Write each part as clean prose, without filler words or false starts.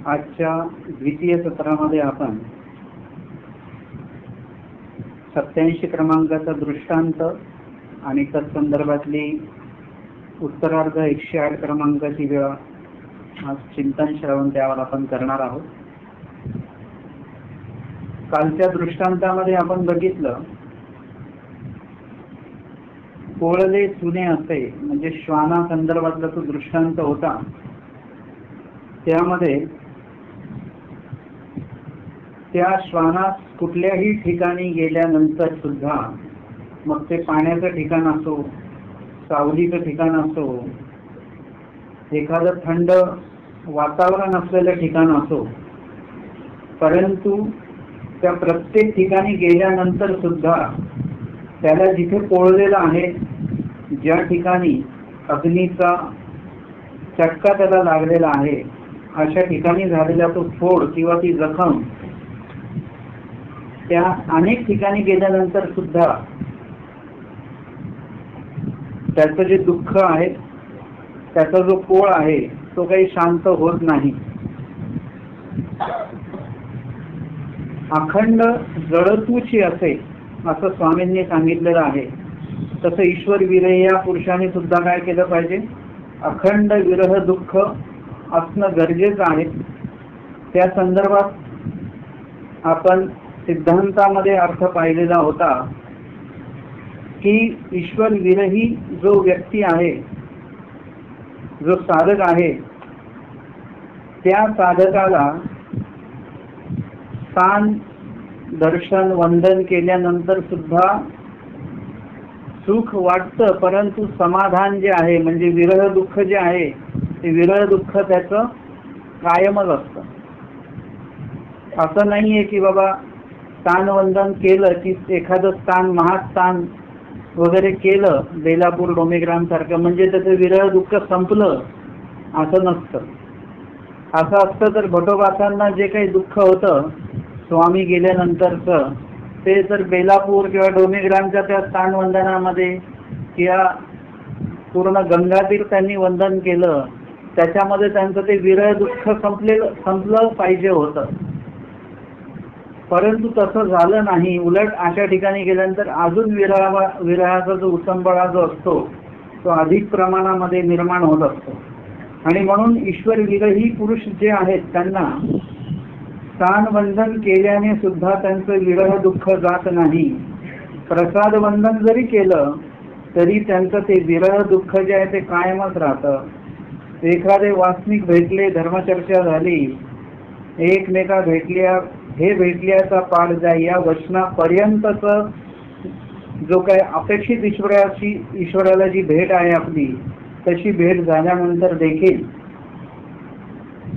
आजच्या द्वितीय सत्रामध्ये आपण 87 क्रमांकाचा दृष्टांत आणि तत्संदर्भातली उत्तरार्ध 108 क्रमांकाची आज चिंतन श्रवण त्यावर आपण करणार आहोत. कालच्या दृष्टांतामध्ये आपण बघितलं, पोळले चुने असे म्हणजे श्वाना संदर्भातला तो दृष्टांत होता. त्यामध्ये त्या श्वानास कुठल्याही ठिकाणी गेल्यानंतर सुद्धा, मग ते पाण्याचं ठिकाण असो, सावलीचं ठिकाण असो, एखादं थंड वातावरण असलेलं ठिकाण असो, परंतु त्या प्रत्येक ठिकाणी गेल्यानंतर सुद्धा त्याला जिथे पोळलेलं आहे, ज्या ठिकाणी अग्नीचा चटका त्याला लागलेला आहे, अशा ठिकाणी झालेला तो फोड किंवा ती जखम त्या अनेक ठिकाणी गेल्यानंतर सुद्धा त्याचं जे दुःख आहे, त्याचा जो पोळ आहे, तो काही शांत होत नाही. अखंड जळतूची असे असं स्वामींनी सांगितलेलं आहे. तसं ईश्वर विरह या पुरुषाने सुद्धा काय केलं पाहिजे? अखंड विरह दुःख असणं गरजेचं आहे. त्या संदर्भात आपण सिद्धांतामध्ये अर्थ पाहिलेला होता की ईश्वर विरही जो व्यक्ती आहे, जो साधक आहे, त्या साधकाला स्थान दर्शन वंदन केल्यानंतर सुद्धा सुख वाटतं, परंतु समाधान जे आहे म्हणजे विरह दुःख जे आहे, ते विरह दुःख त्याचं कायमच असतं. असं नाहीये की बाबा स्थानवंदन केलं की एखादं स्थान महास्थान वगैरे केलं, बेलापूर डोमेग्राम सारखं, म्हणजे त्याचं विरह दुःख संपलं, असं नसतं. असं असतं तर भटोबासांना जे काही दुःख होतं स्वामी गेल्यानंतरचं, ते तर बेलापूर किंवा डोमेग्रामच्या त्या स्थानवंदनामध्ये किंवा पूर्ण गंगातीर त्यांनी वंदन केलं, त्याच्यामध्ये त्यांचं ते विरह दुःख संपलं पाहिजे होतं. परंतु तसं झालं नाही. उलट अशा ठिकाणी गेल्यानंतर अजून विरहाचा जो उत्संबळा जो असतो तो अधिक प्रमाणामध्ये निर्माण होत असतो. आणि म्हणून ईश्वर विरही पुरुष जे आहेत त्यांना स्थानवंदन केल्याने सुद्धा त्यांचं विरह दुःख जात नाही. प्रसाद वंदन जरी केलं तरी त्यांचं ते विरह दुःख जे आहे ते कायमच राहतं. एखादे वासनिक भेटले, धर्मचर्चा झाली, एकमेका भेटल्या, हे भेटल्याचा पाठ जाई या वचनापर्यंतच जो काही अपेक्षित ईश्वराला जी भेट आहे आपली, तशी भेट झाल्यानंतर देखील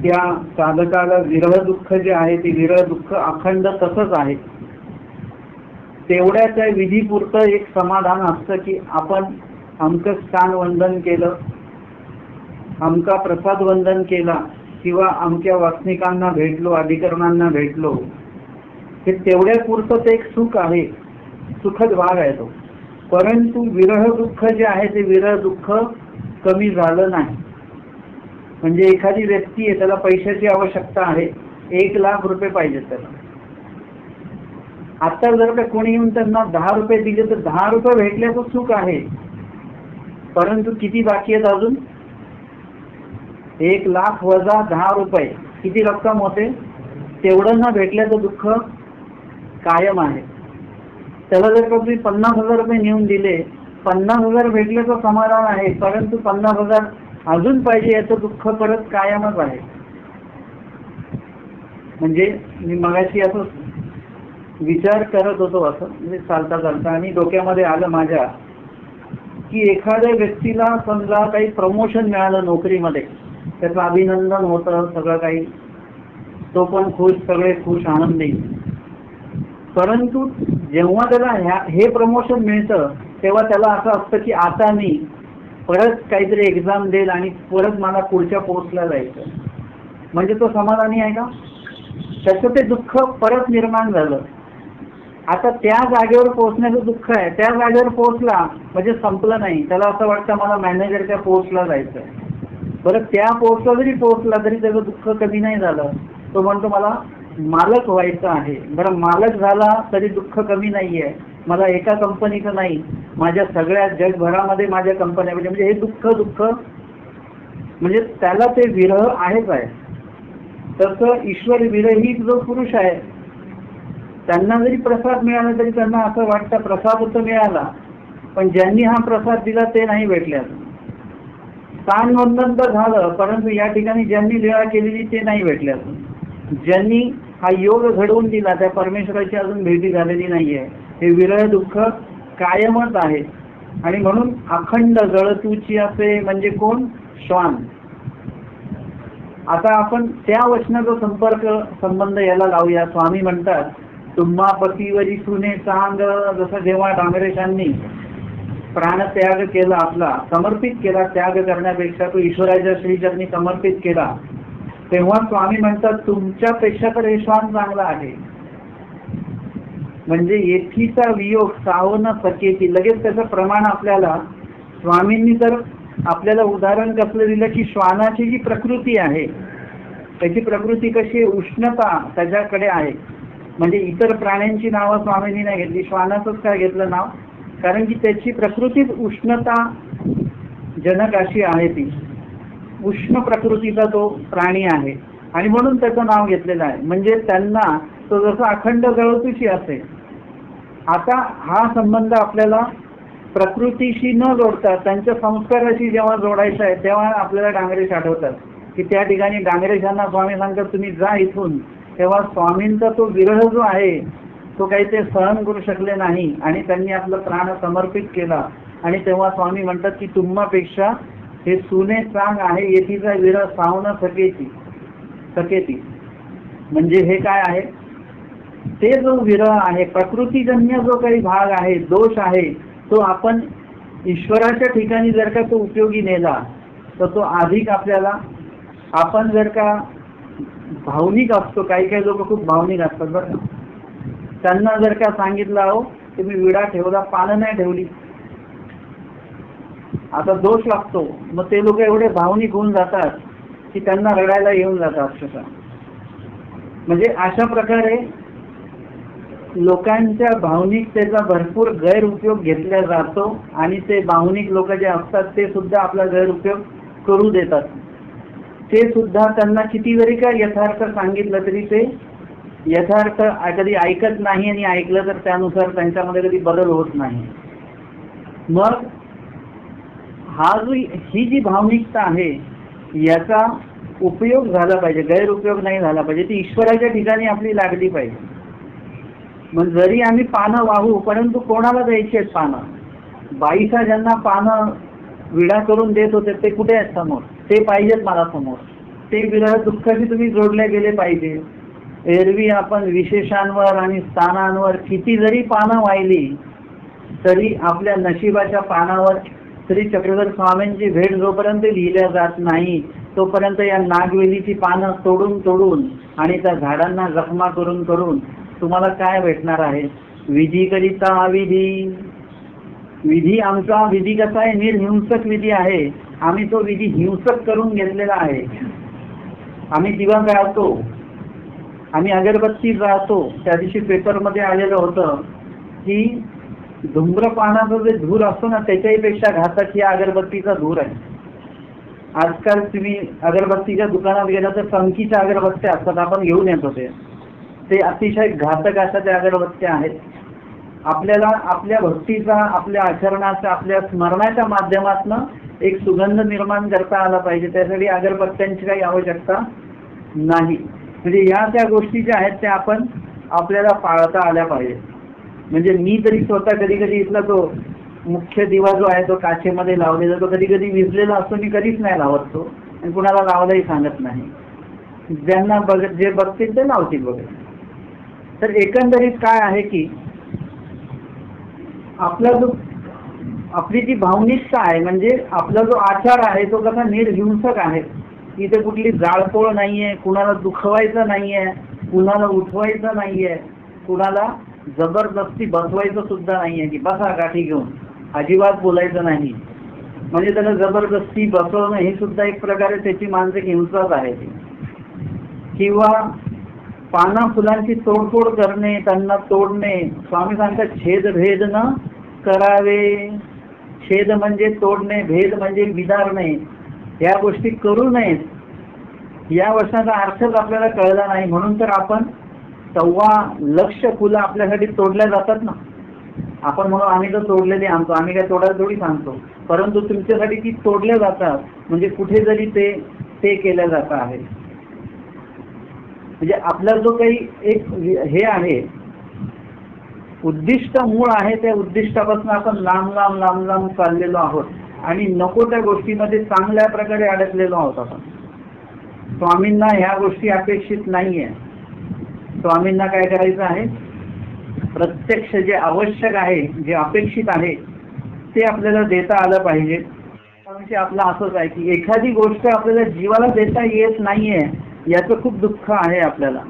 त्या साधकाला विरह दुःख जे आहे ते विरह दुःख अखंड तसंच आहे. तेवढ्या त्या विधीपुरतं एक समाधान असतं की आपण अमकं स्थान वंदन केलं, अमका प्रसाद वंदन केला किंवा अमक्या वासनिकांना भेटलो, अधिकरणांना भेटलो, हे तेवढ्या पुरतं एक सुख आहे, सुखद भाग आहे तो. परंतु विरह दुःख जे आहे ते विरह दुःख कमी झालं नाही. म्हणजे एखादी व्यक्ती आहे, त्याला पैशाची आवश्यकता आहे, 1 लाख रुपये पाहिजे त्याला. आता जर का कोणी येऊन त्यांना 10 रुपये दिले तर 10 रुपये भेटल्याचं सुख आहे, परंतु किती बाकी आहेत अजून? 1 लाख वजा 10 रुपये किती रक्कम होते? तेवढं न भेटल्याचं दुःख कायम आहे. त्याला जर का तुम्ही 50,000 रुपये नेऊन दिले, 50,000 भेटल्याचं समाधान आहे, परंतु 50,000 अजून पाहिजे याचं दुःख परत कायमच आहे. म्हणजे मी मगाशी असं विचार करत होतो, असं म्हणजे चालता चालता, आणि डोक्यामध्ये आलं माझ्या की एखाद्या व्यक्तीला समजा काही प्रमोशन मिळालं नोकरीमध्ये, त्याचं अभिनंदन होतं, सगळं काही, तो पण खुश, सगळे खुश, आनंदी. परंतु जेव्हा त्याला हे प्रमोशन मिळतं तेव्हा त्याला असं असतं की आता मी परत काहीतरी एक्झाम देईल आणि परत मला पुढच्या पोस्टला जायचं. म्हणजे तो समाधानी आहे का? त्याचं ते दुःख परत निर्माण झालं. आता त्या जागेवर पोहोचण्याचं दुःख आहे, त्या जागेवर पोहोचला म्हणजे संपलं नाही. त्याला असं वाटतं मला मॅनेजरच्या पोस्टला जायचं. बरं त्या पोस्टला जरी पोहोचला तरी त्याचं दुःख कमी नाही झालं. तो म्हणतो मला मालक व्हायचं आहे. बरं मालक झाला तरी दुःख कमी नाहीये. मला एका कंपनीचं नाही, माझ्या सगळ्या जगभरामध्ये माझ्या कंपन्या, म्हणजे हे दुःख म्हणजे त्याला ते विरह आहेच आहे. तसं ईश्वर विरहित जो पुरुष आहे त्यांना जरी प्रसाद मिळाला तरी त्यांना असं वाटतं प्रसाद तर मिळाला, पण ज्यांनी हा प्रसाद दिला ते नाही भेटले. स्थानवंदन तर झालं, परंतु या ठिकाणी ज्यांनी लीळा केलेली ते नाही भेटले. ज्यांनी हा योग घडवून दिला त्या परमेश्वराची अजून भेटी झालेली नाहीये. हे विरह दुःख कायमच आहे. आणि म्हणून अखंड जळतूची असे म्हणजे कोण? श्वान. आता आपण त्या वचनाचा संबंध याला लावूया. स्वामी म्हणतात तुम्हा पतीवरी सुने सांग. जसं जेव्हा डांगरेशांनी प्राणत्याग केला, आपला समर्पित केला, त्याग करण्यापेक्षा तो ईश्वराच्या श्रीचरणी समर्पित केला, तेव्हा स्वामी म्हणतात तुमच्यापेक्षा तर हे श्वान चांगला आहे. म्हणजे येथीचा वियोग सावं सकेची. लगेच त्याचं प्रमाण आपल्याला स्वामींनी तर आपल्याला उदाहरण कसलं दिलं की श्वानाची जी प्रकृती आहे त्याची प्रकृती कशी, उष्णता त्याच्याकडे आहे. म्हणजे इतर प्राण्यांची नावं स्वामींनी नाही घेतली, श्वानाचंच काय घेतलं नाव, कारण की त्याची प्रकृतीच उष्णता जनक अशी आहे. ती उष्ण प्रकृतीचा तो प्राणी आहे आणि म्हणून त्याचं नाव घेतलेलं आहे. म्हणजे त्यांना तो जसा अखंड जळतूची असेल. आता हा संबंध आपल्याला प्रकृतीशी न जोडता त्यांच्या संस्काराशी जेव्हा जोडायचा आहे तेव्हा आपल्याला डांगरेश आठवतात की त्या ठिकाणी डांगरेशांना स्वामी सांगतात तुम्ही जा इथून. तेव्हा स्वामींचा तो विरह जो आहे तो काही ते सहन करू शकले नाही आणि त्यांनी आपलं प्राण समर्पित केला. आणि तेव्हा स्वामी म्हणतात की तुम्हापेक्षा हे सुने चांग आहे, येथीचा विरह सावणं सकेती. म्हणजे हे काय आहे, ते जो विरह आहे प्रकृतीजन्य जो काही भाग आहे, दोष आहे, तो आपण ईश्वराच्या ठिकाणी जर का तो उपयोगी नेला तर तो अधिक आपल्याला, आपण जर का भावनिक असतो, काही काही लोक खूप भावनिक असतात बरं, त्यांना जर का सांगितलं अहो तुम्ही विडा ठेवला पानं नाही ठेवली, आता दोष लागतो. मग ते लोक एवढे भावनिक होऊन जातात की त्यांना रडायला येऊन जातात अक्षरशः. म्हणजे अशा प्रकारे लोकांच्या भावनिकतेचा भरपूर गैरउपयोग घेतला जातो आणि ते भावनिक लोक जे असतात ते सुद्धा आपला गैरउपयोग करू देतात. ते सुद्धा त्यांना किती जरी का यथार्थ सांगितलं तरी ते यथार्थ कधी ऐकत नाही आणि ऐकलं तर त्यानुसार त्यांच्यामध्ये कधी बदल होत नाही. मग ही जी भावनिकता आहे याचा उपयोग झाला पाहिजे, गैरउपयोग नाही झाला पाहिजे. ती ईश्वराच्या ठिकाणी आपली लागली पाहिजे. मग जरी आम्ही पानं वाहू परंतु कोणाला द्यायची आहेत पानं? बाईसा ज्यांना पानं विडा करून देत होते ते कुठे आहेत समोर? ते पाहिजेत मला समोर. ते विरह दुःखाशी तुम्ही जोडले गेले पाहिजे. एरवी आपण विशेषांवर आणि स्थानांवर किती जरी पानं वाहिली तरी आपल्या नशिबाच्या पानावर श्री चक्रधर स्वामींची भेट जोपर्यंत लिहिल्या जात नाही तोपर्यंत या नागवेलीची पानं तोडून तोडून आणि त्या झाडांना जखमा करून करून तुम्हाला काय भेटणार आहे? विधी करिता अविधी. विधी आमचा विधी कसा आहे? निर्हिंसक विधी आहे. आम्ही तो विधी हिंसक करून घेतलेला आहे. आम्ही दिवा जाळतो, आम्ही अगरबत्ती जाळतो. त्या दिवशी पेपरमध्ये आलेलं होतं की धूम्रपानाचा जे धूर असतो ना त्याच्याही पेक्षा घातक ही अगरबत्तीचा धूर आहे. आजकाल तुम्ही अगरबत्तीच्या दुकानात गेला तर चमकीच्या अगरबत्त्या असतात, आपण घेऊन येतो ते अतिशय घातक अशा त्या अगरबत्त्या आहेत. आपल्याला आपल्या भक्तीचा, आपल्या आचरणाचा, आपल्या स्मरणाच्या माध्यमातून एक सुगंध निर्माण करता आला पाहिजे. त्यासाठी अगरबत्त्यांची काही आवश्यकता नाही. म्हणजे या त्या गोष्टी ज्या आहेत त्या आपण आपल्याला पाळता आल्या पाहिजे. म्हणजे मी तरी स्वतः कधी कधी इथला तो मुख्य दिवा जो आहे तो काचेमध्ये लावलेला, तो कधी कधी विजलेला असतो, मी कधीच नाही लावत तो आणि कुणाला लावायलाही सांगत नाही. ज्यांना जे बघतील ते लावतील वगैरे. तर एकंदरीत काय आहे की आपली जी भावनिकता आहे म्हणजे आपला जो आचार आहे तो कसा निर्हिंसक आहे. इथे कुठली जाळपोळ नाहीये, कुणाला दुखवायचं नाहीये, कुणाला उठवायचं नाहीये, कुणाला जबरदस्ती बसवायचं सुद्धा नाहीये की बसा गाठी घेऊन, अजिबात बोलायचं नाही. म्हणजे त्याला जबरदस्ती बसवणं ही सुद्धा एक प्रकारे त्याची मानसिक हिंसाच आहे ती. किंवा पाना फुलांची तोडफोड करणे, त्यांना तोडणे. स्वामी सांगतात छेदभेद न करावे. छेद म्हणजे तोडणे, भेद म्हणजे विदारणे. या गोष्टी करू नयेत. या वर्षाचा अर्थच आपल्याला कळला नाही, म्हणून तर आपण 1.25 लाख फुलं आपल्यासाठी तोडल्या जातात ना. आपण म्हणून आम्ही तर तोडलेली आणतो, आम्ही काय तोडायला थोडी सांगतो, परंतु तुमच्यासाठी ती तोडल्या जातात. म्हणजे कुठेतरी ते केल्या जात आहे. म्हणजे आपला जो काही एक हे आहे, उद्दिष्ट मूळ आहे, त्या उद्दिष्टापासून आपण लांब लांब लांब लांब चाललेलो आहोत आणि नको त्या गोष्टीमध्ये चांगल्या प्रकारे अडकलेलो आहोत आपण. स्वामींना ह्या गोष्टी अपेक्षित नाहीये. स्वामींना काय करायचं आहे, प्रत्यक्ष जे आवश्यक आहे, जे अपेक्षित आहे ते आपल्याला देता आलं पाहिजे. आपलं असंच आहे की एखादी गोष्ट आपल्याला जीवाला देता येत नाहीये, याचं खूप दुःख आहे आपल्याला.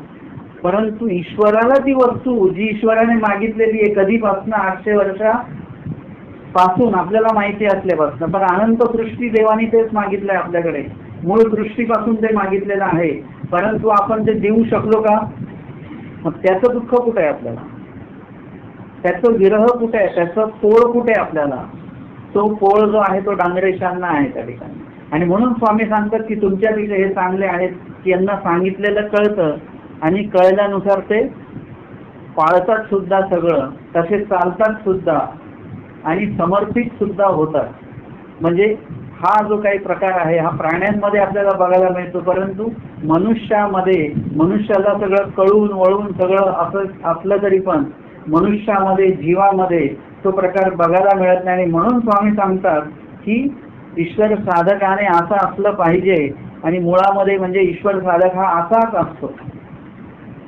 परंतु ईश्वराला ती वस्तू जी ईश्वराने मागितलेली आहे कधीपासून, 800 वर्षापासून आपल्याला माहिती असल्यापासून, पण अनंत सृष्टी देवानी तेच मागितलंय आपल्याकडे. मूळ सृष्टीपासून ते मागितलेलं आहे, परंतु आपण ते देऊ शकलो का? मग त्याचं दुःख कुठे आहे आपल्याला, त्याचं विरह कुठे आहे, त्याचं पोळ कुठे आहे आपल्याला? तो पोळ जो आहे तो डांगरेशांना आहे त्या ठिकाणी. आणि म्हणून स्वामी सांगतात की तुमच्यापेक्षा हे चांगले आहेत की यांना सांगितलेलं कळतं आणि कळल्यानुसार ते पाळतात सुद्धा सगळं, तसे चालतात सुद्धा आणि समर्पित सुद्धा होतात. म्हणजे हा जो काही प्रकार आहे हा प्राण्यांमध्ये आपल्याला बघायला मिळतो, परंतु मनुष्याला सगळं कळून वळून सगळं असं असलं तरी पण मनुष्यामध्ये, जीवामध्ये तो प्रकार बघायला मिळत नाही. म्हणून स्वामी सांगतात की ईश्वर साधकाने असं असलं पाहिजे. आणि मुळामध्ये म्हणजे ईश्वर साधक हा असाच असतो.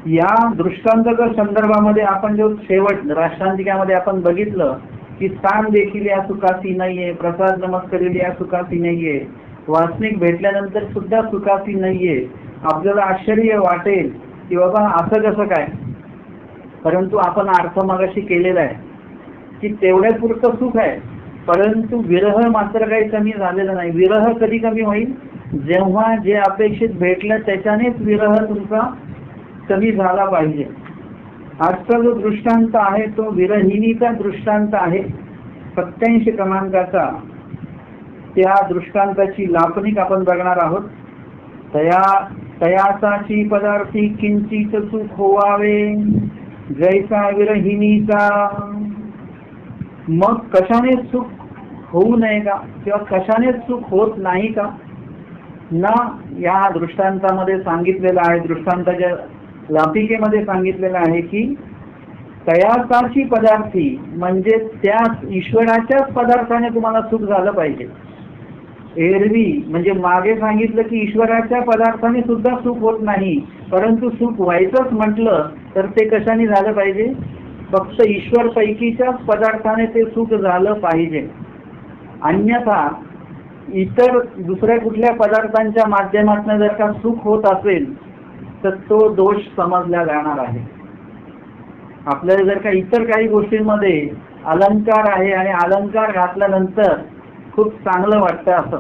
या दृष्टांतक संदर्भामध्ये आपण जो शेवट राष्ट्रांतिकामध्ये आपण बघितलं की स्थान देखील या सुखाची नाहीये, प्रसाद नमस्करिली या सुखाची नाहीये, वासनिक भेटल्यानंतर सुद्धा सुखाची नाहीये. आपल्याला आश्चर्य वाटेल की बाबा असं कसं काय, परंतु आपण अर्थ मगाशी केलेला आहे की तेवढ्या पुरतं सुख आहे, परंतु विरह मात्र काही कमी झालेला नाही. विरह कधी कमी होईल, जेव्हा जे अपेक्षित भेटलं त्याच्यानेच विरह तुमचा कमी झाला पाहिजे. आजचा जो दृष्टांत आहे तो विरहिणीचा दृष्टांत आहे, 87 क्रमांकाचा. त्या दृष्टांताची लापणीक आपण बघणार आहोत. तयासाची पदार्थी किंचित सुख होवावे, जैसा विरहिणीचा. मग कशाने सुख होऊ नये का, किंवा कशाने सुख होत नाही का ना, या दृष्टांतामध्ये सांगितलेलं आहे. दृष्टांताच्या लापिकेमध्ये सांगितलेलं आहे की तयासाची पदार्थी म्हणजे त्या ईश्वराच्याच पदार्थाने तुम्हाला सुख झालं पाहिजे. एरवी म्हणजे मागे सांगितलं की ईश्वराच्या पदार्थाने सुद्धा सुख होत नाही, परंतु सुख व्हायचंच म्हटलं तर ते कशाने झालं पाहिजे, फक्त ईश्वर पैकीच्याच पदार्थाने ते सुख झालं पाहिजे. अन्यथा इतर दुसऱ्या कुठल्या पदार्थांच्या माध्यमातून जर का सुख होत असेल तर तो दोष समजला जाणार आहे. आपल्याला जर का इतर काही गोष्टींमध्ये अलंकार आहे आणि अलंकार घातल्यानंतर खूप चांगलं वाटतं असं,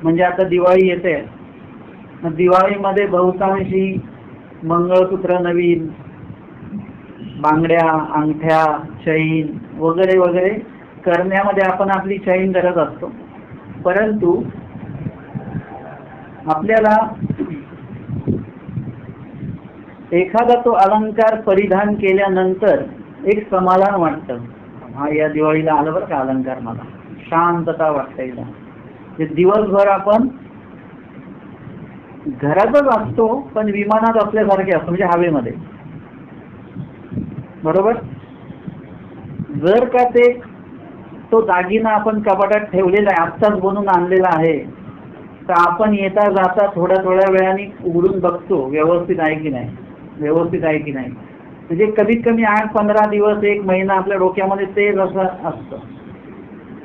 म्हणजे आता दिवाळी येते, दिवाळीमध्ये बहुतांशी मंगळसूत्र नवीन, बांगड्या, अंगठ्या, चैन वगैरे वगैरे करण्यामध्ये आपण आपली चैन करत असतो. परंतु आपल्याला एखादा तो अलंकार परिधान केल्यानंतर एक समाधान वाटतं. हा या दिवाळीला आलं बरं का अलंकार, मला शांतता वाटते. दिवसभर आपण घरातच असतो पण विमानात असल्यासारखे असतो, म्हणजे हवेमध्ये, बरोबर. जर का तो दागिना आपण कपाटात ठेवलेला आहे, आत्ताच बनवून आणलेला आहे, तर आपण येता जाता थोड्या वेळाने उघडून बघतो व्यवस्थित आहे की नाही, व्यवस्थित आहे की नाही. म्हणजे कमीत कमी 8-15 दिवस, 1 महिना आपल्या डोक्यामध्ये ते रस असतं,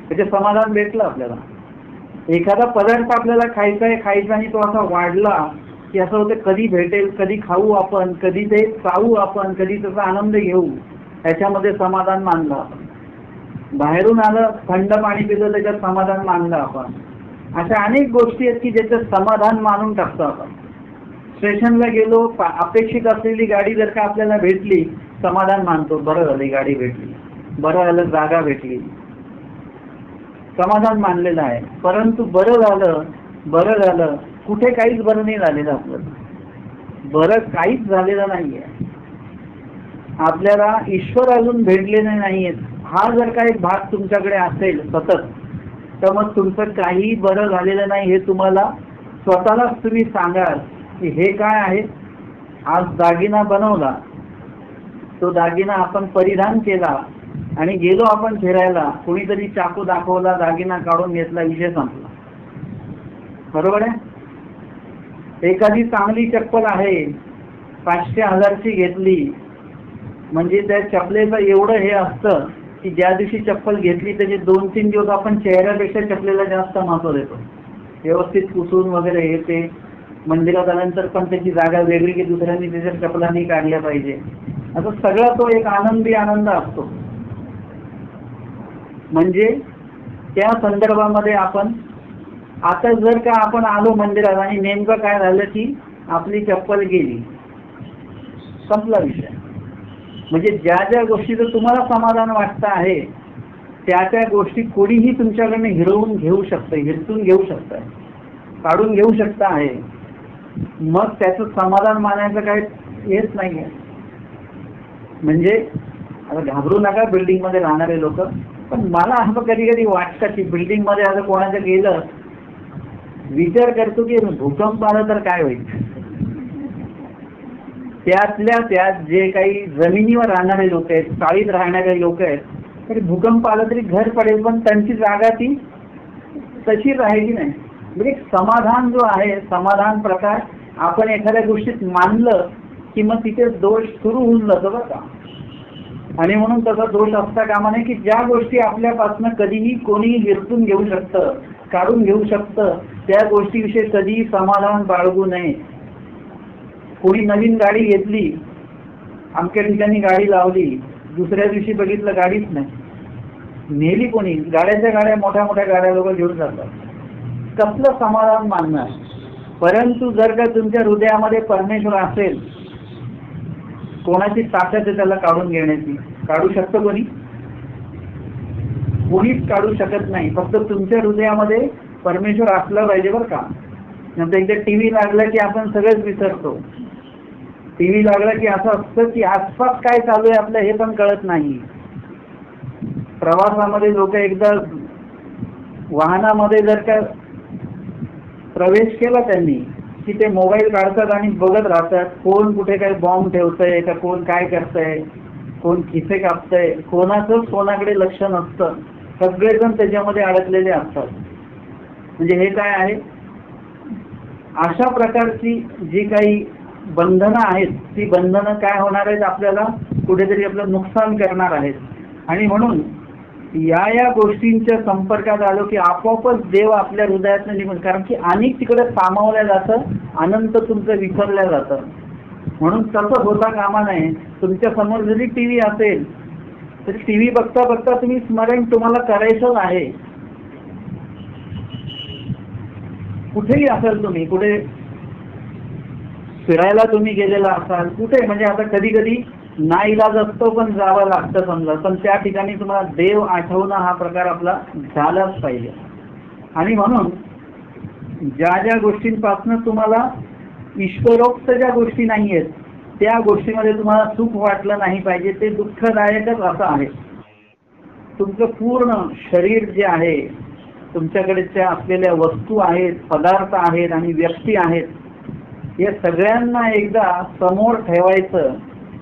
त्याचे समाधान भेटलं आपल्याला. एखादा पदार्थ आपल्याला खायचा आणि तो असा वाढला की असं होतं कधी भेटेल, कधी खाऊ आपण, कधी ते चावू आपण, कधी त्याचा आनंद घेऊ, याच्यामध्ये समाधान मानलं आपण. बाहेरून आलं, थंड पाणी पिलं, त्याच्यात समाधान मानलं आपण. अशा अनेक गोष्टी आहेत की ज्याच्यात समाधान मानून टाकतो आपण. स्टेशनला गेलो, अपेक्षित असलेली गाडी जर का आपल्याला भेटली, समाधान मानतो, बरं झालं गाडी भेटली, बरं झालं जागा भेटली, समाधान मानलेलं आहे. परंतु बरं झालं कुठे काहीच बरं नाही झालेलं आपल्याला. बरं काहीच झालेलं नाहीये आपल्याला. ईश्वर अजून भेटलेले नाहीयेत. हा जर का एक भाग तुमच्याकडे असेल सतत, तर मग तुमचं काही बरं झालेलं नाही हे तुम्हाला स्वतःलाच तुम्ही सांगाल की हे काय आहे. आज दागिना बनवला, तो दागिना आपण परिधान केला आणि गेलो आपण फिरायला, कोणीतरी चाकू दाखवला, दागिना काढून घेतला, विषय संपला. बरोबर आहे. एखादी चांगली चप्पल आहे, 500-1000ची घेतली, म्हणजे त्या चपलेचं एवढं हे असतं की ज्या दिवशी चप्पल घेतली त्याचे 2-3 दिवस आपण चेहऱ्यापेक्षा चपलेला जास्त महत्व देतो. व्यवस्थित पुसून वगैरे हे ते, मंदिरात आल्यानंतर पण त्याची जागा वेगळी की दुसऱ्यांनी त्याच्या चपलांनी काढल्या पाहिजे. असं सगळा तो एक आनंदी आनंद असतो. म्हणजे त्या संदर्भामध्ये आपण आता जर का आपण आलो मंदिरात आणि नेमकं काय झालं की आपली चप्पल गेली, संपला विषय. म्हणजे ज्या ज्या गोष्टीचं तुम्हाला समाधान वाटतं आहे त्या गोष्टी कोणीही तुमच्याकडनं हिरवून घेऊ शकतं, हिरचून घेऊ शकतं, काढून घेऊ शकतं आहे. मग त्याचं समाधान मानायचं काय हेच नाही आहे. म्हणजे आता घाबरू नका बिल्डिंग मध्ये राहणारे लोक, पण मला असं कधी कधी वाटतं की बिल्डिंग मध्ये आता कोणाचं गेलं, विचार करतो की भूकंप आला तर काय होईल. त्यातल्या त्यात जे काही जमिनीवर राहणारे लोक आहेत, चाळीत राहणारे लोक आहेत, तरी भूकंप आला तरी घर पडेल, पण त्यांची जागा ती तशी राहिली नाही. म्हणजे समाधान जो आहे, समाधान प्रकार आपण एखाद्या गोष्टीत मानलं की मग तिथे दोष सुरू होऊन जातो बरं का. आणि म्हणून तसा दोष असता कामा नये की ज्या गोष्टी आपल्यापासून कधीही कोणीही हिरचून घेऊ शकतं, काढून घेऊ शकतं, त्या गोष्टीविषयी कधीही समाधान बाळगू नये. कोणी नवीन गाडी घेतली, अमक्या ठिकाणी गाडी लावली, दुसऱ्या दिवशी बघितलं गाडीच नाही, नेली कोणी, गाड्या मोठ्या मोठ्या गाड्या लोक घेऊन जातात, कसलं समाधान मानणार. परंतु जर का तुमच्या हृदयामध्ये परमेश्वर असेल, कोणाची ताकद आहे त्याला काढून घेण्याची? काढू शकतं कोणी? कोणीच काढू शकत नाही. फक्त तुमच्या हृदयामध्ये परमेश्वर असला पाहिजे बरं का. नंतर एकदा टीव्ही लागला की आपण सगळंच विसरतो. टीव्ही लागला की असं असतं की आसपास काय चालू आहे आपलं हे पण कळत नाही. प्रवासामध्ये लोक एकदा वाहनामध्ये जर का प्रवेश केला त्यांनी की ते मोबाईल काढतात आणि बघत राहतात, कोण कुठे काय बॉम्ब ठेवतंय का, कोण काय करतंय, कोण खिसे कापतंय, कोणाचंच कोणाकडे लक्ष नसतं. सगळेजण त्याच्यामध्ये अडकलेले असतात. म्हणजे हे काय आहे, अशा प्रकारची जी काही बंधनं आहेत, ती बंधनं काय होणार आहेत, आपल्याला कुठेतरी आपलं नुकसान करणार आहेत. आणि म्हणून या गोष्टींच्या संपर्कात आलो की आपोआपच देव आपल्या हृदयात निघून, कारण की अनेक तिकडे सामावल्या जातं, अनंत तुमचं विसरल्या जातं. म्हणून तसं होता कामा नये. तुमच्या समोर जरी टीव्ही असेल तरी टीव्ही बघता बघता तुम्ही स्मरण तुम्हाला करायचं आहे. कुठेही असाल तुम्ही, कुठे फिरायला तुम्ही गेलेला असाल, कुठे म्हणजे आता कधी कधी नाईलाज असतो पण जावं लागतं समजा, पण त्या ठिकाणी तुम्हाला देव आठवणं हा प्रकार आपला झालाच पाहिजे. आणि म्हणून ज्या ज्या गोष्टींपासून तुम्हाला ईश्वरोक्त ज्या गोष्टी नाही आहेत त्या गोष्टीमध्ये तुम्हाला सुख वाटलं नाही पाहिजे, ते दुःखदायकच असं आहे. तुमचं पूर्ण शरीर जे आहे, तुमच्याकडच्या असलेल्या वस्तू आहेत, पदार्थ आहेत आणि व्यक्ती आहेत, या सगळ्यांना एकदा समोर ठेवायचं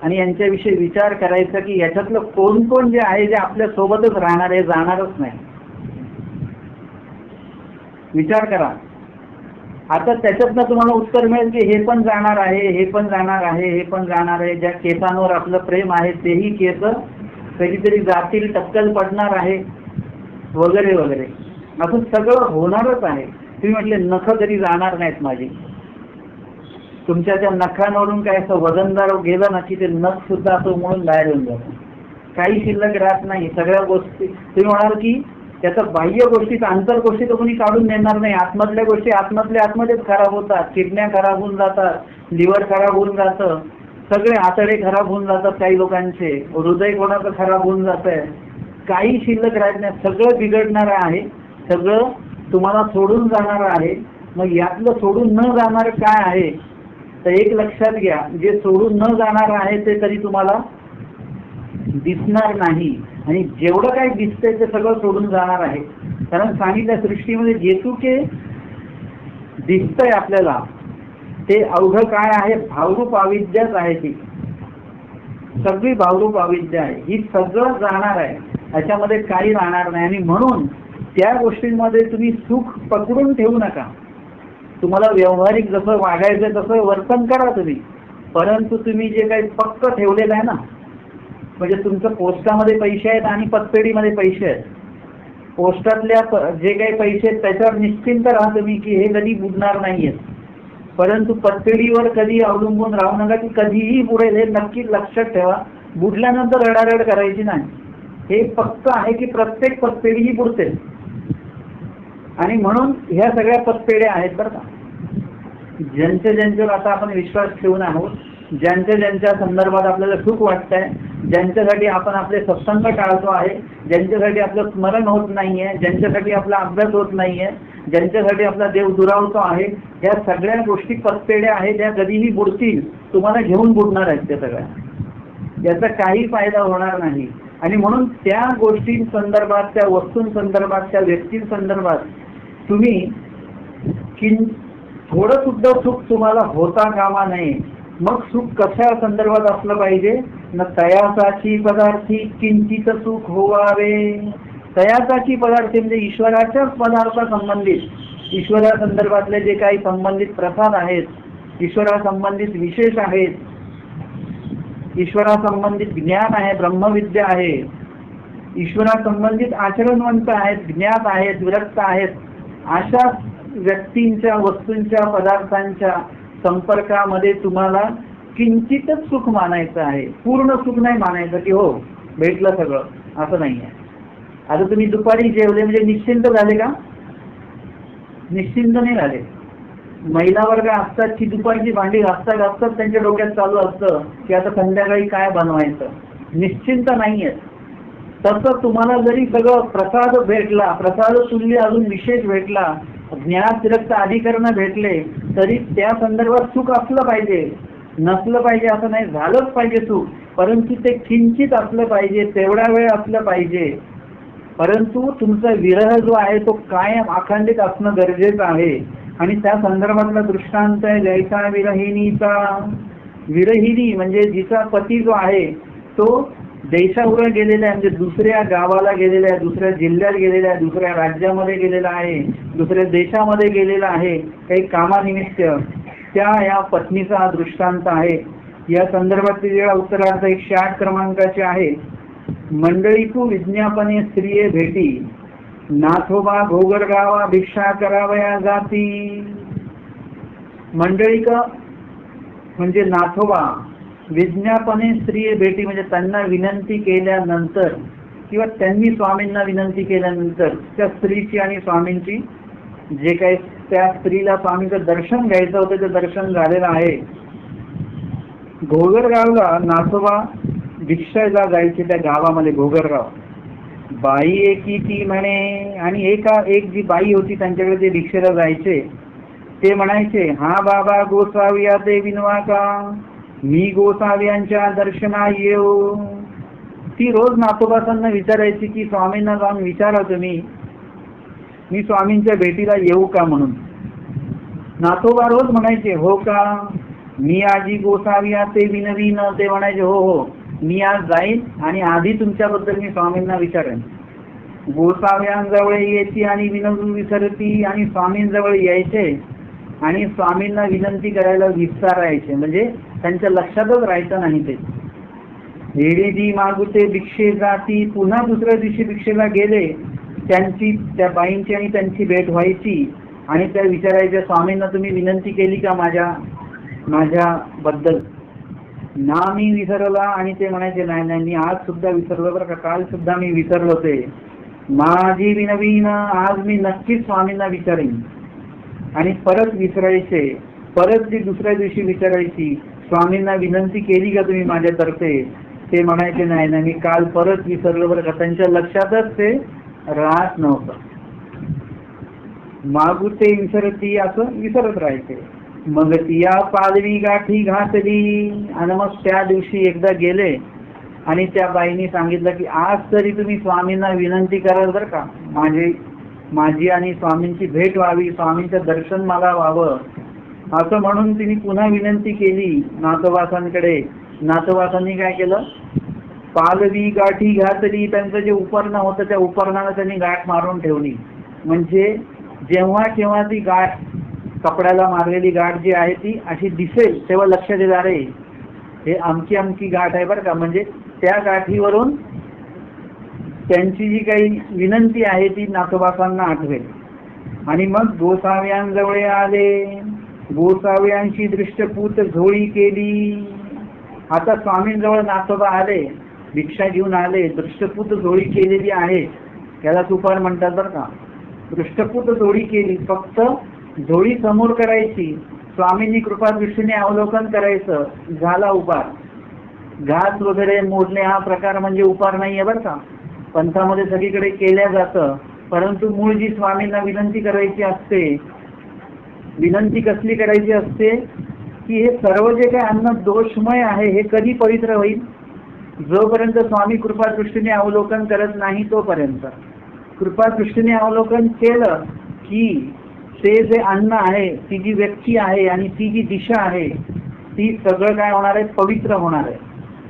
आणि यांच्याविषयी विचार करायचा की याच्यातलं कोण कोण जे आहे जे आपल्या सोबतच राहणार आहे, जाणारच नाही. विचार करा. आता त्याच्यातनं तुम्हाला उत्तर मिळेल की हे पण जाणार आहे, हे पण जाणार आहे, हे पण जाणार आहे. ज्या केसांवर आपलं प्रेम आहे तेही केस कधीतरी जातील, टक्कल पडणार आहे वगैरे वगैरे. असं सगळं होणारच आहे. तुम्ही म्हटले नख तरी जाणार नाहीत माझी. तुमच्या त्या नखांवरून काय असं वजनदार गेलं ना की ते नख सुद्धा असं म्हणून बाहेर येऊन जातं. काही शिल्लक राहत नाही. सगळ्या गोष्टी तुम्ही म्हणाल की त्याचा बाह्य गोष्टीचा अंतर गोष्टी तर कोणी काढून देणार नाही. आतमधल्या गोष्टी आतमध्येच खराब होतात. किडन्या खराब होऊन जातात, लिव्हर खराब होऊन जातं, सगळे आतडे खराब होऊन जातात काही लोकांचे, हृदय कोणाचं खराब होऊन जात आहे. काही शिल्लक राहत नाही. सगळं बिघडणार आहे, सगळं तुम्हाला सोडून जाणार आहे. मग यातलं सोडून न जाणार काय आहे तर एक लक्षात घ्या, जे सोडून न जाणार आहे ते कधी तुम्हाला दिसणार नाही. आणि जेवढं काही दिसतंय ते सगळं सोडून जाणार आहे. कारण सांगितलं सृष्टीमध्ये जेतुके दिसतंय आपल्याला ते अवघं काय आहे, भावरूप अविद्याच आहे. ती सगळी भावरूप अविद्या आहे. ही सगळं जाणार आहे, याच्यामध्ये काही राहणार नाही. आणि म्हणून त्या गोष्टींमध्ये तुम्ही सुख पकडून ठेवू नका. तुम्हाला व्यवहारिक जसं वागायचं तसं वर्तन करा तुम्ही, परंतु तुम्ही जे काही पक्क ठेवलेलं आहे ना, म्हणजे तुमचं पोस्टामध्ये पैसे आहेत आणि पतपेढीमध्ये पैसे आहेत. पोस्टातल्या जे काही पैसे आहेत त्याच्यावर निश्चिंत राहा तुम्ही की हे कधी बुडणार नाहीयेत. परंतु पतपेढीवर कधी अवलंबून राहू नका की कधीही बुडेल. हे नक्की लक्षात ठेवा. बुडल्यानंतर रडारड करायची नाही. हे पक्क आहे की प्रत्येक पतपेढी ही बुडते. आणि म्हणून ह्या सगळ्या पतपेढ्या आहेत बरं का. ज्यांच्यावर आता आपण विश्वास ठेवून आहोत, ज्यांच्या संदर्भात आपल्याला सुख वाटतंय, ज्यांच्यासाठी आपण आपले सत्संग टाळतो आहे, ज्यांच्यासाठी आपलं स्मरण होत नाहीये, ज्यांच्यासाठी आपला अभ्यास होत नाहीये, ज्यांच्यासाठी आपला देव दुरावतो आहे, या सगळ्या गोष्टी पतपेढ्या आहेत. त्या कधीही बुडतील, तुम्हाला घेऊन बुडणार आहेत त्या सगळ्या. याचा काही फायदा होणार नाही. आणि म्हणून त्या गोष्टींसंदर्भात, त्या वस्तूंसंदर्भात, त्या व्यक्तींसंदर्भात तुम्ही थोडं सुद्धा सुख तुम्हाला होता कामा नये. मग सुख कशा संदर्भात असलं पाहिजे न, तयासाची पदार्थी किंचित सुख होवावे. तयासाची पदार्थी म्हणजे ईश्वराच्याच पदार्थासंबंधित, ईश्वरा संदर्भातले जे काही संबंधित प्रसाद आहेत, ईश्वरा संबंधित विशेष आहेत, ईश्वरा संबंधित ज्ञान आहे, ब्रह्मविद्या आहे, ईश्वरा संबंधित आचरणवंत आहेत, ज्ञात आहेत, विरक्त आहेत, अशा व्यक्तींच्या, वस्तूंच्या, पदार्थांच्या संपर्कामध्ये तुम्हाला किंचितच सुख मानायचं आहे. पूर्ण सुख नाही मानायचं की हो भेटलं सगळं, असं नाही आहे. आता तुम्ही दुपारी जेवले म्हणजे निश्चिंत झाले का? निश्चिंत नाही झाले. महिला वर्ग असतात की दुपारची भांडी घासतात त्यांच्या डोक्यात चालू असतं की आता संध्याकाळी काय बनवायचं. निश्चिंत नाहीये. तसं तुम्हाला जरी सगळं प्रसाद भेटला, प्रसाद तुल्य अजून विशेष भेटला, ज्ञान तिरक्त अधिकरण भेटले, तरी त्या संदर्भात सुख असलं पाहिजे, नसलं पाहिजे असं नाही. झालंच पाहिजे सुख, परंतु ते किंचित असलं पाहिजे, तेवढा वेळ असलं पाहिजे. परंतु तुमचा विरह जो आहे तो कायम अखंडित असणं गरजेचं आहे. आणि त्या संदर्भातला दृष्टांत आहे जैसा विरहिणीचा. विरहिणी म्हणजे जिचा पती जो आहे तो देशावर गेलेला आहे, म्हणजे दुसऱ्या गावाला गेलेला आहे, दुसऱ्या जिल्ह्यात गेलेला आहे, दुसऱ्या राज्यामध्ये गेलेला आहे, दुसऱ्या देशामध्ये गेलेला आहे काही कामानिमित्त. त्या या पत्नीचा हा दृष्टांत आहे. या संदर्भात दिलेला उत्तरार्थ 108 क्रमांकाचे आहे. मंडळीकू विज्ञापने स्त्रिये भेटी, नाथोबा घोगरगावा भिक्षा करावया जाती. मंडळीक म्हणजे नाथोबा, विज्ञापने स्त्रिये भेटी म्हणजे त्यांना विनंती केल्यानंतर किंवा त्यांनी स्वामींना विनंती केल्यानंतर त्या स्त्रीची आणि स्वामींची जे काही त्या स्त्रीला स्वामींचं दर्शन घ्यायचं होतं ते दर्शन झालेलं आहे. घोगरगावला नाथोबा भिक्षाला जायचे त्या गावामध्ये. घोगरगाव बाई एकी ती म्हणे, आणि एक जी बाई होती त्यांच्याकडे ते भिक्षेला जायचे. ते म्हणायचे, हा बाबा गोसाविया ते विनवा का, मी गोसाव्यांच्या दर्शना येऊ. ती रोज नाथोबासांना विचारायची की स्वामींना जाऊन विचारा तुम्ही, मी स्वामींच्या भेटीला येऊ का म्हणून. नाथोबा रोज म्हणायचे हो का, मी आजी गोसाविया ते विनवीन. ते म्हणायचे हो हो मी आज जाईन आणि आधी तुमच्याबद्दल मी स्वामींना विचारेन. गोसाव्यांजवळ यायची आणि विनवून विसरती, आणि स्वामींजवळ यायचे आणि स्वामींना विनंती करायला विचारायचे, म्हणजे त्यांच्या लक्षातच राहायचं नाही. ते हेडी मागुते भिक्षे जाती. पुन्हा दुसऱ्या दिवशी भिक्षेला गेले, त्या बाईंची आणि त्यांची भेट व्हायची आणि त्या विचारायच्या स्वामींना तुम्ही विनंती केली का माझ्याबद्दल. ना मी विसरला आणि ते म्हणायचे नाही नाही मी आज सुद्धा विसरलो बरं का, काल सुद्धा मी विसरलो ते, माझी विनवीन आज मी नक्कीच स्वामींना विचारेन. आणि परत विसरायचे, परत ती दुसऱ्या दिवशी विचारायची, स्वामींना विनंती केली का तुम्ही माझ्यातर्फे? ते म्हणायचे नाही नाही मी काल परत विसरलो बरं का. त्यांच्या लक्षातच ते राहत नव्हतं. मागू ते विसरती असं विसरत राहायचे. मग तिया पालवी गाठी घातली. आणि मग त्या दिवशी एकदा गेले आणि त्या बाईंनी सांगितलं की आज तरी तुम्ही स्वामींना विनंती कराल बरं का, माझी आणि स्वामींची भेट व्हावी, स्वामींचं दर्शन मला व्हावं. असं म्हणून तिने पुन्हा विनंती केली नाथवासांकडे. नाथवासांनी काय केलं, पालवी गाठी घातली. त्यांचं जे उपरणं होतं त्या उपरणाला त्यांनी गाठ मारून ठेवली. म्हणजे जेव्हा केव्हा ती गाठ, कपड्याला मारलेली गाठ जी आहे ती अशी दिसेल तेव्हा लक्षात येईल अरे हे आमची आमची गाठ आहे बरं का. म्हणजे त्या गाठीवरून त्यांची जी काही विनंती आहे ती नाथोबासांना आठवेल. आणि मग गोसाव्यांजवळ आले. गोसाव्यांची दृष्टपूत झोळी केली. आता स्वामींजवळ नाथोबा आले, भिक्षा घेऊन आले, दृष्टपूत झोळी केलेली आहे, त्याला तुपार म्हणतात बरं का. दृष्टपूत झोळी केली, फक्त झोळी समोर करायची, स्वामींनी कृपादृष्टीने अवलोकन करायचं, झाला उपार. घास वगैरे मोडणे हा प्रकार म्हणजे उपार नाहीये बरं का. पंथामध्ये सगळीकडे केल्या जातं, परंतु मूळ जी स्वामींना विनंती करायची असते, विनंती कसली करायची असते की हे सर्व जे काही अन्न दोषमय आहे हे कधी पवित्र होईल, जोपर्यंत स्वामी कृपादृष्टीने अवलोकन करत नाही तोपर्यंत. कृपादृष्टीने अवलोकन केलं की ते जे अन्न आहे, ती जी व्यक्ती आहे आणि ती जी दिशा आहे ती सगळं काय होणार आहे, पवित्र होणार आहे.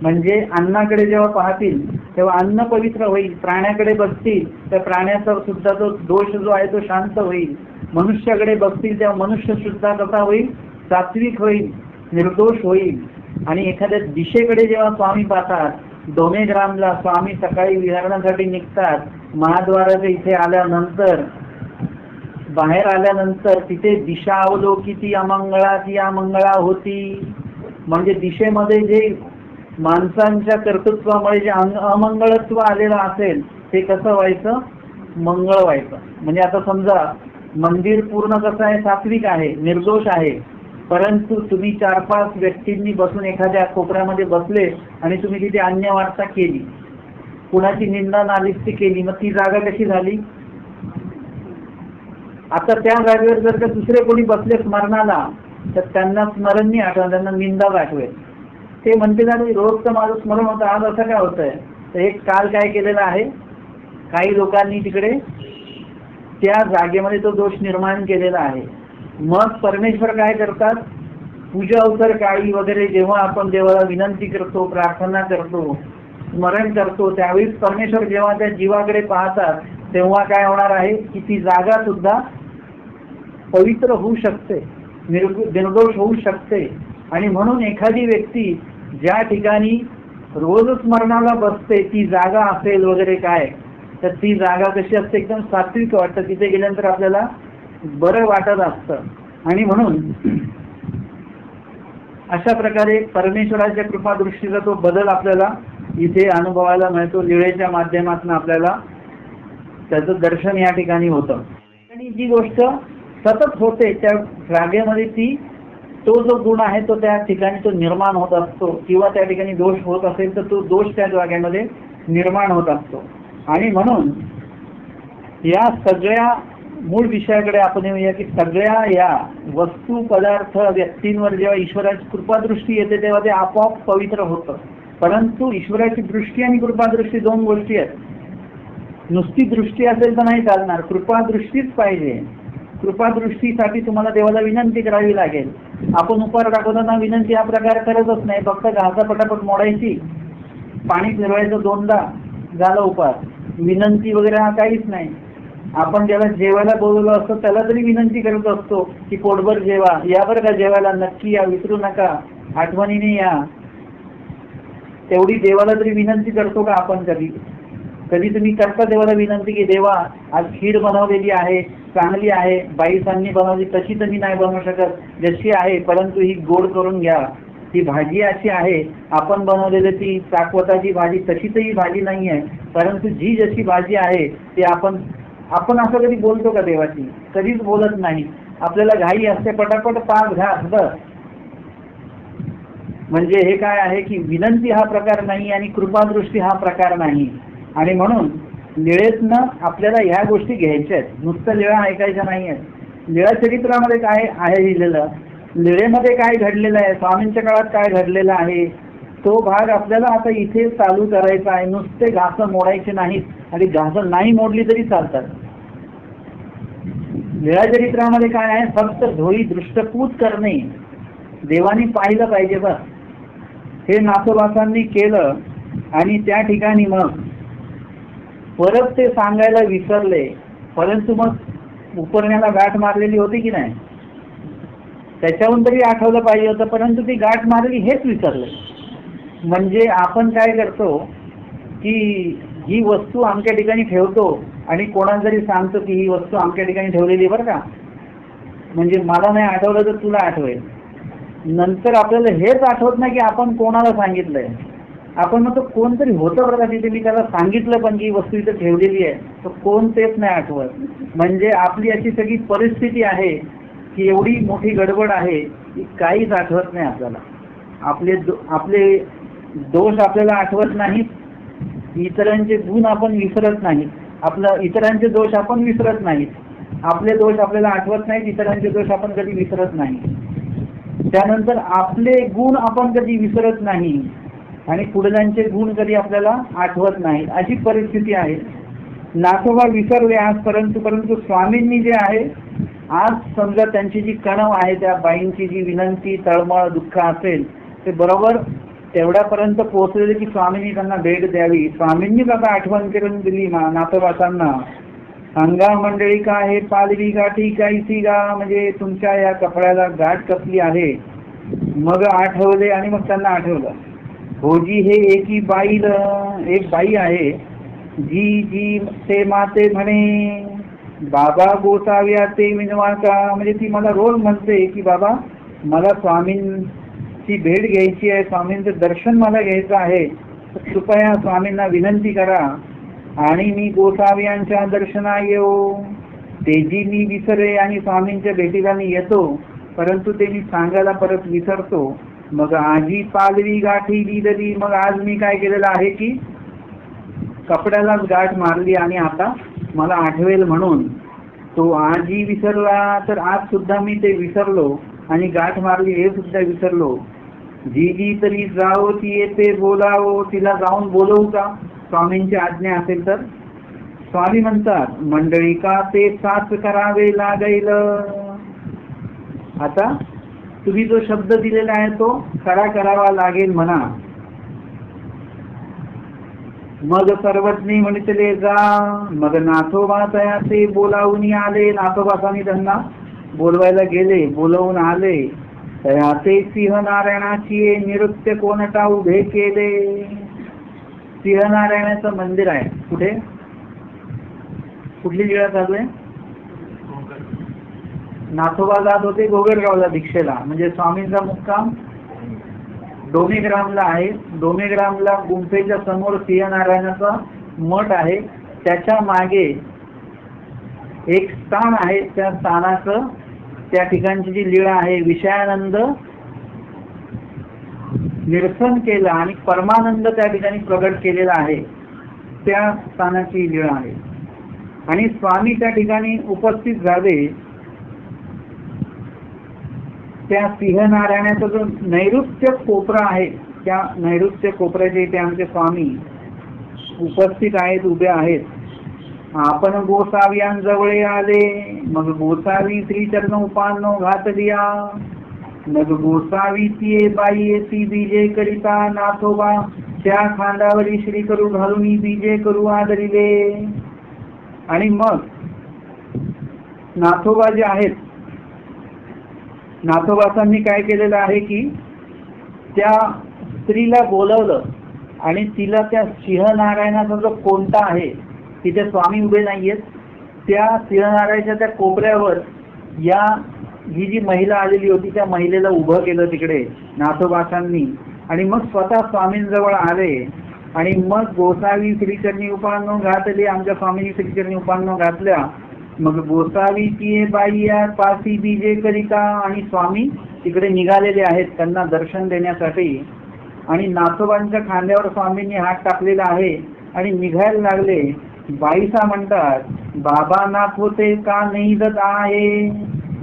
म्हणजे अन्नाकडे जेव्हा पाहतील तेव्हा अन्न पवित्र होईल, प्राण्याकडे बघतील तर प्राण्याचा सुद्धा तो दोष जो आहे तो शांत होईल, मनुष्याकडे बघतील तेव्हा मनुष्य सुद्धा कसा होईल, सात्विक होईल, निर्दोष होईल. आणि एखाद्या दिशेकडे जेव्हा स्वामी पाहतात, 2 ग्रामला स्वामी सकाळी विहरणासाठी निघतात, महाद्वाराच्या इथे आल्यानंतर, बाहेर आल्यानंतर तिथे दिशा अवलोकी ती अमंगळा ती अमंगळा होती. म्हणजे दिशेमध्ये जे माणसांच्या कर्तृत्वामुळे जे अमंगळत्व आलेलं असेल ते कसं व्हायचं, मंगळ व्हायचं. म्हणजे आता समजा मंदिर पूर्ण कसं आहे, सात्विक आहे, निर्दोष आहे, परंतु तुम्ही 4-5 व्यक्तींनी बसून एखाद्या कोपऱ्यामध्ये बसले आणि तुम्ही तिथे अन्य वार्ता केली, कुणाची निंदा नालिस्ती केली, मग ती जागा कशी झाली. आता त्या जागेवर जर का दुसरे कोणी बसले स्मरणाला तर त्यांना स्मरण नाही आठवण, त्यांना निंदा आठवेल. ते म्हणते ना रोज तर माझं स्मरण होतं, आज असं काय होतंय. तर एक काल काय केलेलं आहे, काही लोकांनी तिकडे त्या जागेमध्ये तो दोष निर्माण केलेला आहे. मग परमेश्वर काय करतात, पूजा अवसर काळी वगैरे जेव्हा आपण देवाला विनंती करतो, प्रार्थना करतो, स्मरण करतो, त्यावेळी परमेश्वर जेव्हा त्या जीवाकडे पाहतात तेव्हा काय होणार आहे की ती जागा सुद्धा पवित्र होऊ शकते, निर्दोष होऊ शकते. आणि म्हणून एखादी व्यक्ती ज्या ठिकाणी रोज स्मरणाला बसते ती जागा असेल वगैरे काय, तर ती जागा कशी असते, एकदम सात्विक वाटतं, तिथे गेल्यानंतर आपल्याला बरं वाटत असतं. आणि म्हणून अशा प्रकारे परमेश्वराच्या कृपादृष्टीचा तो बदल आपल्याला इथे अनुभवायला मिळतो. लीळेच्या माध्यमातून आपल्याला त्याचं दर्शन या ठिकाणी होतं. आणि जी गोष्ट सतत होते त्या जागेमध्ये ती, तो जो गुण आहे तो त्या ठिकाणी तो निर्माण होत असतो, किंवा त्या ठिकाणी दोष होत असेल तर तो दोष त्या जागेमध्ये निर्माण होत असतो. आणि म्हणून या सगळ्या मूळ विषयाकडे आपण येऊया की सगळ्या या वस्तू पदार्थ व्यक्तींवर जेव्हा ईश्वराची कृपादृष्टी येते तेव्हा ते आपोआप पवित्र होतं. परंतु ईश्वराची दृष्टी आणि कृपादृष्टी 2 गोष्टी आहेत. नुसती दृष्टी असेल तर नाही चालणार, कृपादृष्टीच पाहिजे. कृपादृष्टीसाठी तुम्हाला देवाला विनंती करावी लागेल. आपण उपार दाखवताना विनंती हा प्रकार करतच नाही, फक्त घासा पटापट मोडायची, पाणी फिरवायचं 2दा, झालं उपार. विनंती वगैरे हा काहीच नाही. आपण ज्याला जेवायला बोलवलं असतं त्याला तरी विनंती करत असतो की पोटभर जेवा, या बरं का जेवायला, नक्की या, विसरू नका, आठवणीने या. तेवढी देवाला तरी विनंती करतो का आपण कधी? कधी तुम्ही करता देवाला विनंती की देवा आज खीर बनवलेली आहे, चांगली आहे, बाईसांनी बनवली, तशी तर मी नाही बनवू शकत, जशी आहे, परंतु ही गोड करून घ्या. ती भाजी अशी आहे, आपण बनवलेली ती चाकवताची भाजी तशी तर ही भाजी नाही आहे, परंतु जी जशी भाजी आहे ती आपण असं कधी बोलतो का देवाची? कधीच बोलत नाही. आपल्याला घाई असते, पटापट पाच घास बस. म्हणजे हे काय आहे की विनंती हा प्रकार नाही आणि कृपादृष्टी हा प्रकार नाही. आणि म्हणून लीळेतनं आपल्याला ह्या गोष्टी घ्यायच्या आहेत, नुसतं लीळा ऐकायच्या नाही आहेत. लीळा चरित्रामध्ये काय आहे लिहिलेलं, लीळेमध्ये काय घडलेलं आहे, स्वामींच्या काळात काय घडलेलं आहे, तो भाग आपल्याला आता इथे चालू करायचा आहे. नुसते घासं मोडायचे नाहीत आणि घासं नाही मोडली तरी चालतात. लीळाचरित्रामध्ये काय आहे, फक्त धोळी दृष्टपूत करणे, देवानी पाहिलं पाहिजे बस. हे नाथोबासांनी केलं आणि त्या ठिकाणी मग परत ते सांगायला विसरले. परंतु मग उपरण्याला गाठ मारलेली होती की नाही, त्याच्याहून तरी आठवलं पाहिजे होतं, परंतु ती गाठ मारली हेच विसरले. म्हणजे आपण काय करतो की ही वस्तू आमच्या ठिकाणी ठेवतो आणि कोणाला जरी सांगतो की ही वस्तू आमच्या ठिकाणी ठेवलेली बरं का, म्हणजे मला नाही आठवलं तर तुला आठवेल. नंतर आपल्याला हेच आठवत नाही की आपण कोणाला सांगितलंय. आपण म्हणतो कोणतरी होतं बरं का तिथे, मी त्याला सांगितलं पण की वस्तू इथं ठेवलेली आहे, तर कोण तेच नाही आठवत. म्हणजे आपली अशी सगळी परिस्थिती आहे की एवढी मोठी गडबड आहे की काहीच आठवत नाही आपल्याला. आपले दोष आपल्याला आठवत नाहीत, इतरांचे गुण आपण विसरत नाहीत, इतरांचे दोष आपण विसरत नाहीत, आपले दोष आपल्याला आठवत नाहीत, इतरांचे दोष आपण कधी विसरत नाही. त्यानंतर आपले गुण आपण कधी विसरत नाही आणि पुढल्यांचे गुण कधी आपल्याला आठवत नाहीत, अशी परिस्थिती आहे. नाथोबा विसरले आज, परंतु स्वामींनी जे आहे आज समजा त्यांची जी कणव आहे, त्या बाईंची जी विनंती, तळमळ, दुःख असेल ते बरोबर तेवढ्यापर्यंत पोहोचलेले की स्वामींनी त्यांना भेट द्यावी. स्वामींनीच आता आठवण करून दिली नाथोबासांना. सांगा मंडळी का हे पालवी गाठी कायसी गा, म्हणजे तुमच्या या कपड्याला गाठ कसली आहे. मग आठवले आणि मग त्यांना आठवलं, भोजी हे एक बाई आहे, जी जी ते माते म्हणे बाबा गोसाव्या ते विनवा का. म्हणजे ती मला रोज म्हणते की बाबा मला स्वामींची भेट घ्यायची आहे, स्वामींचं दर्शन मला घ्यायचं आहे, तर कृपया स्वामींना विनंती करा आणि मी गोसाव्यांच्या दर्शना येऊ. तेजी मी विसरे आणि स्वामींच्या भेटीला मी येतो, परंतु ते मी सांगायला परत विसरतो. मग आजी पालवी गाठी दिली. मग आज मी काय केलेलं आहे की कपड्यालाच गाठ मारली आणि आता मला आठवेल म्हणून. तो आजी विसरला तर आज सुद्धा मी ते विसरलो आणि गाठ मारली हे सुद्धा विसरलो. जी जी तरी जाओ ती येते बोलावो, तिला जाऊन बोलवू का स्वामींची आज्ञा असेल तर. स्वामी म्हणतात मंडळी का ते साच करावे लागेल. आता तुम्ही जो शब्द दिलेला आहे तो खरा करावा लागेल म्हणा. मग सर्वज्ञ म्हणितले जा. मग नाथोबा तयाचे बोलावून आले. नाथोबासांनी त्यांना बोलवायला गेले, बोलवून आले. तयाचे सिंह नारायणाची नृत्य कोणता उभे केले. सिंहनारायणाचं मंदिर आहे कुठे, कुठली लीळा चालू आहे. नाथोबा जात होते गोगरगावला दीक्षेला, म्हणजे स्वामींचा मुक्काम डोमेग्रामला आहे. डोमेग्रामला गुंफेच्या समोर सिंहनारायणाचा मठ आहे. त्याच्या मागे एक स्थान आहे, त्या स्थानाचं त्या ठिकाणची जी लीळा आहे, विषयानंद निरसन केलं आणि परमानंद त्या ठिकाणी प्रगट केलेला आहे, त्या स्थानाची लीळा आहे. आणि स्वामी त्या ठिकाणी उपस्थित झाले. त्या सिंहनारायणाचा जो नैऋत्य कोपरा आहे, त्या नैऋत्य कोपऱ्याच्या इथे आमचे स्वामी उपस्थित आहेत, उभे आहेत. आपण गोसाव्यांजवळे आले. मग गोसावी श्रीचरण उपानो घातलिया. मग गोसावी ती बाई ती बीजे करिता नाथोबा त्या खांदावरी श्री करू घालून बीजे करू आदरिले. आणि मग नाथोबा जे आहेत, नाथोबासांनी काय केलेलं आहे की त्या स्त्रीला बोलवलं आणि तिला त्या सिंहनारायणाचा जो कोणता आहे, तिथे स्वामी उभे नाहीयेत, त्या सिंहनारायणाच्या त्या कोपऱ्यावर या ही जी महिला आलेली होती त्या महिलेला उभं केलं तिकडे नाथोबासांनी, आणि मग स्वतः स्वामींजवळ आले. आणि मग गोसावी श्रीचरणी उपांनो घातली, आमच्या स्वामींनी श्रीचरणी उपांनो घातल्या. मग गोसावीची बाई या पासी बीजे करिता, आणि स्वामी तिकडे निघालेले आहेत त्यांना दर्शन देण्यासाठी. आणि नाथोबांच्या खांद्यावर स्वामींनी हात टाकलेला आहे आणि निघायला लागले. बाईसा म्हणतात, बाबा नाथ होते का नाही जात आहे,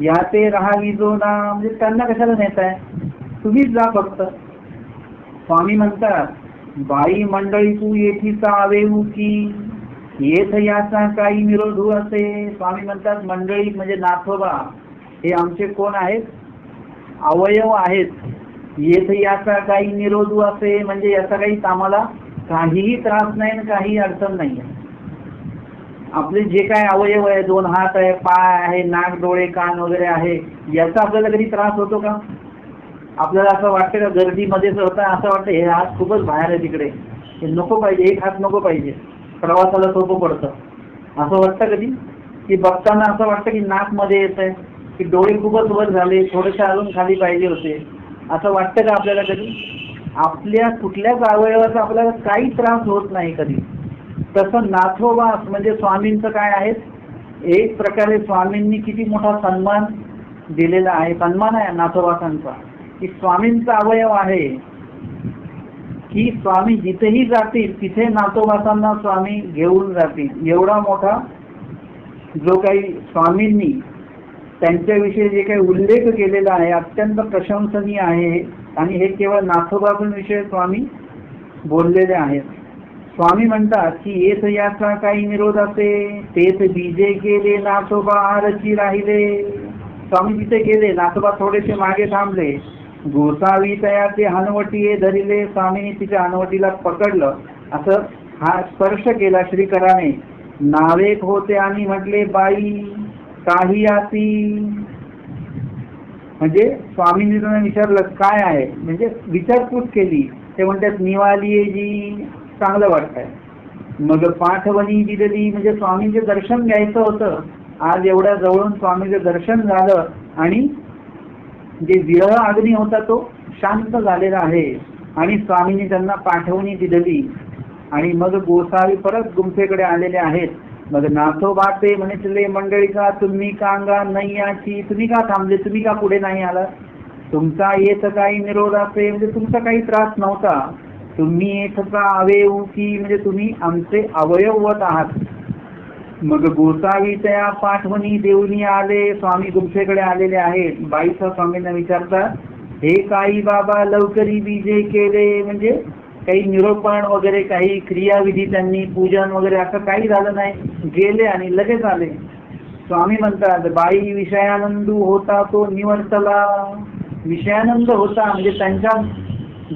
या ते राहावी जो ना, म्हणजे त्यांना कशाला नेताय, तुम्हीच जा फक्त. स्वामी म्हणतात, बाई मंडळी तू येथीचा आवेऊ की, येथ याचा काही निरोध असे. स्वामी म्हणतात, मंडळी म्हणजे नाथोबा हे आमचे कोण आहेत, अवयव आहेत. येथ याचा काही निरोध असे म्हणजे याचा काही आम्हाला काहीही त्रास नाही आणि काही अडचण नाही. आपले जे काय अवयव आहे, 2 हात आहे, पाय आहे, नाक डोळे कान वगैरे आहे, याचा आपल्याला कधी त्रास होतो का? आपल्याला असं वाटतं का गर्दीमध्येच होतं असं वाटतं हे हात खूपच बाहेर आहे तिकडे, हे नको पाहिजे, एक हात नको पाहिजे, प्रवासाला सोपं पडतं असं वाटतं कधी? की बघताना असं वाटतं की नाक मध्ये येत आहे, की डोळे खूपच वर झाले, थोडेसे अजून खाली पाहिजे होते, असं वाटतं का आपल्याला कधी? आपल्या कुठल्याच अवयवाचा आपल्याला काही त्रास होत नाही कधी. तसं नाथोबास म्हणजे स्वामींचं काय आहे, एक प्रकारे स्वामींनी किती मोठा सन्मान दिलेला आहे. सन्मान आहे नाथोबासांचा, की स्वामींचा अवयव आहे, की स्वामी जिथेही जातील तिथे नाथोबासांना स्वामी घेऊन जातील. एवढा मोठा जो काही स्वामींनी त्यांच्याविषयी जे काही उल्लेख केलेला आहे अत्यंत प्रशंसनीय आहे. आणि हे केवळ नाथोबासांविषयी स्वामी बोललेले आहेत. स्वामी म्हणतात की येथ याचा काही निरोध असे, तेथ बीजे गेले नाथोबा आरची राहिले. स्वामी तिथे गेले, नाथोबा थोडेसे मागे थांबले. गोसावी तयाचे हनवटीये धरिले, स्वामीने तिच्या हनवटीला पकडलं, असं हा स्पर्श केला श्रीकराने. नावेक होते आणि म्हटले बाई काही आती, म्हणजे स्वामींनी त्यांना विचारलं काय आहे, म्हणजे विचारपूस केली. ते म्हणतात निवालिये जी, चांगलं वाटतंय. मग पाठवणी दिलेली, म्हणजे स्वामींचे दर्शन घ्यायचं होतं. आज एवढ्या जवळून स्वामींचं दर्शन झालं आणि जे विरह अग्नी होता तो शांत झालेला आहे. आणि स्वामींनी त्यांना पाठवणी दिलेली. आणि मग गोसावी परत गुंफेकडे आलेले आहेत. मग नाथोबा ते म्हणे मंडळी का तुम्ही कांगा नाही याची, तुम्ही का थांबले, तुम्ही का पुढे नाही आला, तुमचा येत काही निरोध असे म्हणजे तुमचा काही त्रास नव्हता, तुम्ही येथचा अवयव की म्हणजे तुम्ही आमचे अवयवत आहात. मग गोसावी त्या पाठवणी देऊनी आले, स्वामी गुंफेकडे आलेले आहेत. बाईचा स्वामींना विचारतात, हे काही बाबा लवकरी बीजे केले, म्हणजे काही निरोपण वगैरे काही क्रियाविधी त्यांनी पूजन वगैरे असं काही झालं नाही, गेले आणि लगेच आले. स्वामी म्हणतात बाई विषयानंदू होता तो निवर्तला. विषयानंद होता म्हणजे त्यांच्या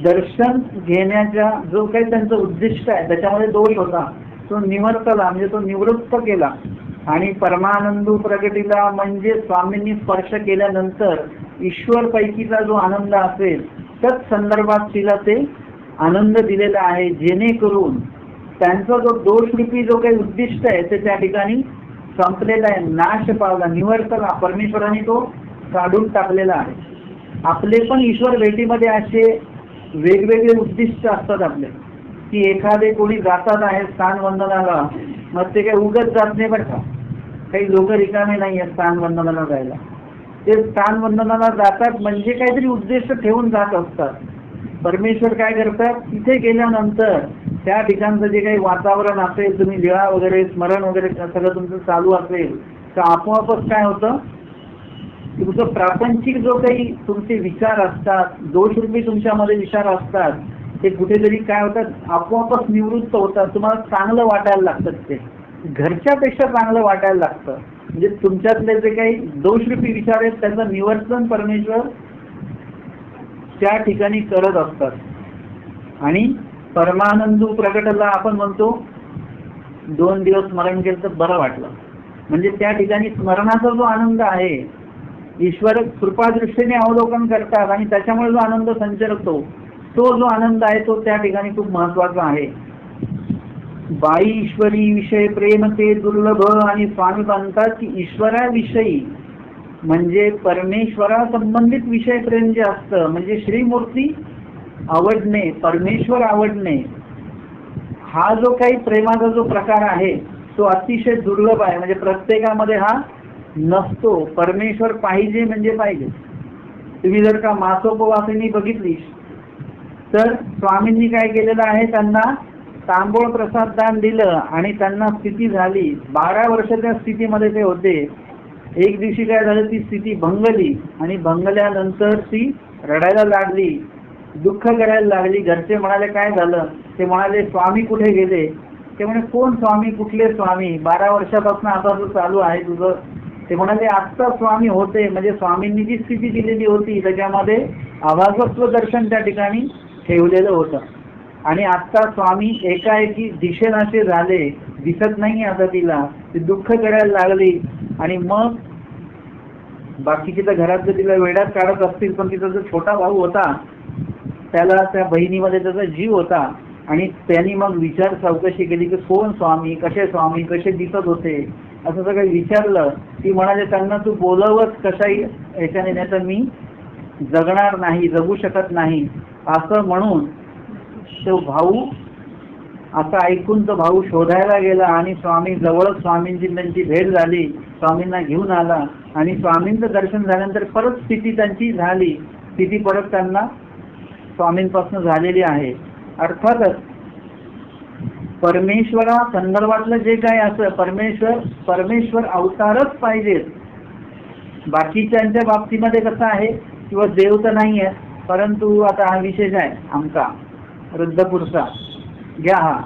दर्शन घेण्याचा जो काही त्यांचं उद्दिष्ट आहे त्याच्यामध्ये दोष होता, तो निवर्तला म्हणजे तो निवृत्त केला. आणि परमानंदू प्रगटीला म्हणजे स्वामींनी स्पर्श केल्यानंतर ईश्वर पैकीचा जो आनंद असेल त्याच संदर्भात तिला ते आनंद दिलेला आहे, जेणेकरून त्यांचा जो दोषरूपी जो काही उद्दिष्ट आहे ते त्या ठिकाणी संपलेला आहे, नाश पावला, निवर्तला, परमेश्वराने तो काढून टाकलेला आहे. आपले पण ईश्वर भेटीमध्ये असे वेगवेगळे उद्दिष्ट असतात आपले, की एखादे कोणी जातात आहे स्थान वंदनाला, मग ते काही उगत जात नाही बरं का, काही लोक रिकामे नाही आहेत स्थान वंदनाला जायला. ते स्थान वंदनाला जातात म्हणजे काहीतरी उद्दिष्ट ठेवून जात असतात. परमेश्वर काय करतात, तिथे गेल्यानंतर त्या ठिकाणचं जे काही वातावरण असेल, तुम्ही लीळा वगैरे स्मरण वगैरे सगळं तुमचं चालू असेल तर आपोआपच काय होतं, तुमचं प्रापंचिक जो काही तुमचे विचार असतात, दोषरूपी तुमच्यामध्ये विचार असतात, ते कुठेतरी काय होतात आपोआपच निवृत्त होतात. तुम्हाला चांगलं वाटायला लागतं, ते घरच्यापेक्षा चांगलं वाटायला लागतं. म्हणजे तुमच्यातले जे काही दोषरूपी विचार आहेत त्याचं निवर्तन परमेश्वर त्या ठिकाणी करत असतात. आणि परमानंदू प्रकटला आपण म्हणतो 2 दिवस स्मरण केलं तर बरं वाटलं, म्हणजे त्या ठिकाणी स्मरणाचा जो आनंद आहे ईश्वर कृपादृष्टीने अवलोकन करतात आणि त्याच्यामुळे जो आनंद संचरतो तो जो आनंद आहे तो त्या ठिकाणी खूप महत्वाचा आहे. बाई ईश्वरी विषय प्रेम ते दुर्लभ. आणि स्वामी म्हणतात की ईश्वराविषयी म्हणजे परमेश्वरा संबंधित विषय प्रेम जे असतं, म्हणजे श्रीमूर्ती आवडणे, परमेश्वर आवडणे, हा जो काही प्रेमाचा जो प्रकार आहे तो अतिशय दुर्लभ आहे. म्हणजे प्रत्येकामध्ये हा नसतो. परमेश्वर पाहिजे म्हणजे पाहिजे. तुम्ही जर का मासोपवासिनी बघितली तर स्वामींनी काय केलेलं आहे, त्यांना तांबूळ प्रसाद दान दिलं आणि त्यांना स्थिती झाली. 12 वर्ष त्या स्थितीमध्ये ते होते. एक दिवशी काय झालं, ती स्थिती भंगली आणि भंगल्यानंतर ती रडायला लागली, दुःख करायला लागली. घरचे म्हणाले काय झालं? ते म्हणाले स्वामी कुठे गेले? ते म्हणे कोण स्वामी? कुठले स्वामी? 12 वर्षापासून आता जो चालू आहे तुझं. ते म्हणाले आत्ता स्वामी होते. म्हणजे स्वामींनी जी स्थिती दिलेली होती त्याच्यामध्ये अभागत्व दर्शन त्या ठिकाणी ठेवलेलं होतं. आणि आत्ता स्वामी एकाएकी दिसेनासे झाले, दिसत नाही आता तिला. ती दुःख करायला लागली आणि मग बाकीचे तर घरातले तिला वेड्यात काढत असतील, पण तिचा जो छोटा भाऊ होता त्याला त्या बहिणीमध्ये त्याचा जीव होता आणि त्यांनी मग विचार चौकशी केली की कोण स्वामी, कसे दिसत होते, असं सगळं विचारलं. ती म्हणाले त्यांना तू बोलवच कशाही याच्याने, नाही तर मी जगणार नाही, जगू शकत नाही. असं म्हणून तो भाऊ, असं ऐकून तो भाऊ शोधायला गेला आणि स्वामी जवळच स्वामींची त्यांची भेट झाली. स्वामींना घेऊन आला आणि स्वामींचं दर्शन झाल्यानंतर परत स्थिती त्यांची झाली. स्थिती परत त्यांना स्वामींपासून झालेली आहे. अर्थातच परमेश्वरा संदर्भातलं जे काय असं परमेश्वर अवतारच पाहिजेत. बाकीच्यांच्या बाबतीमध्ये कसं आहे किंवा देव तर नाही आहे, परंतु आता हा विशेष आहे आमचा रुद्रपूरचा, घ्या हा,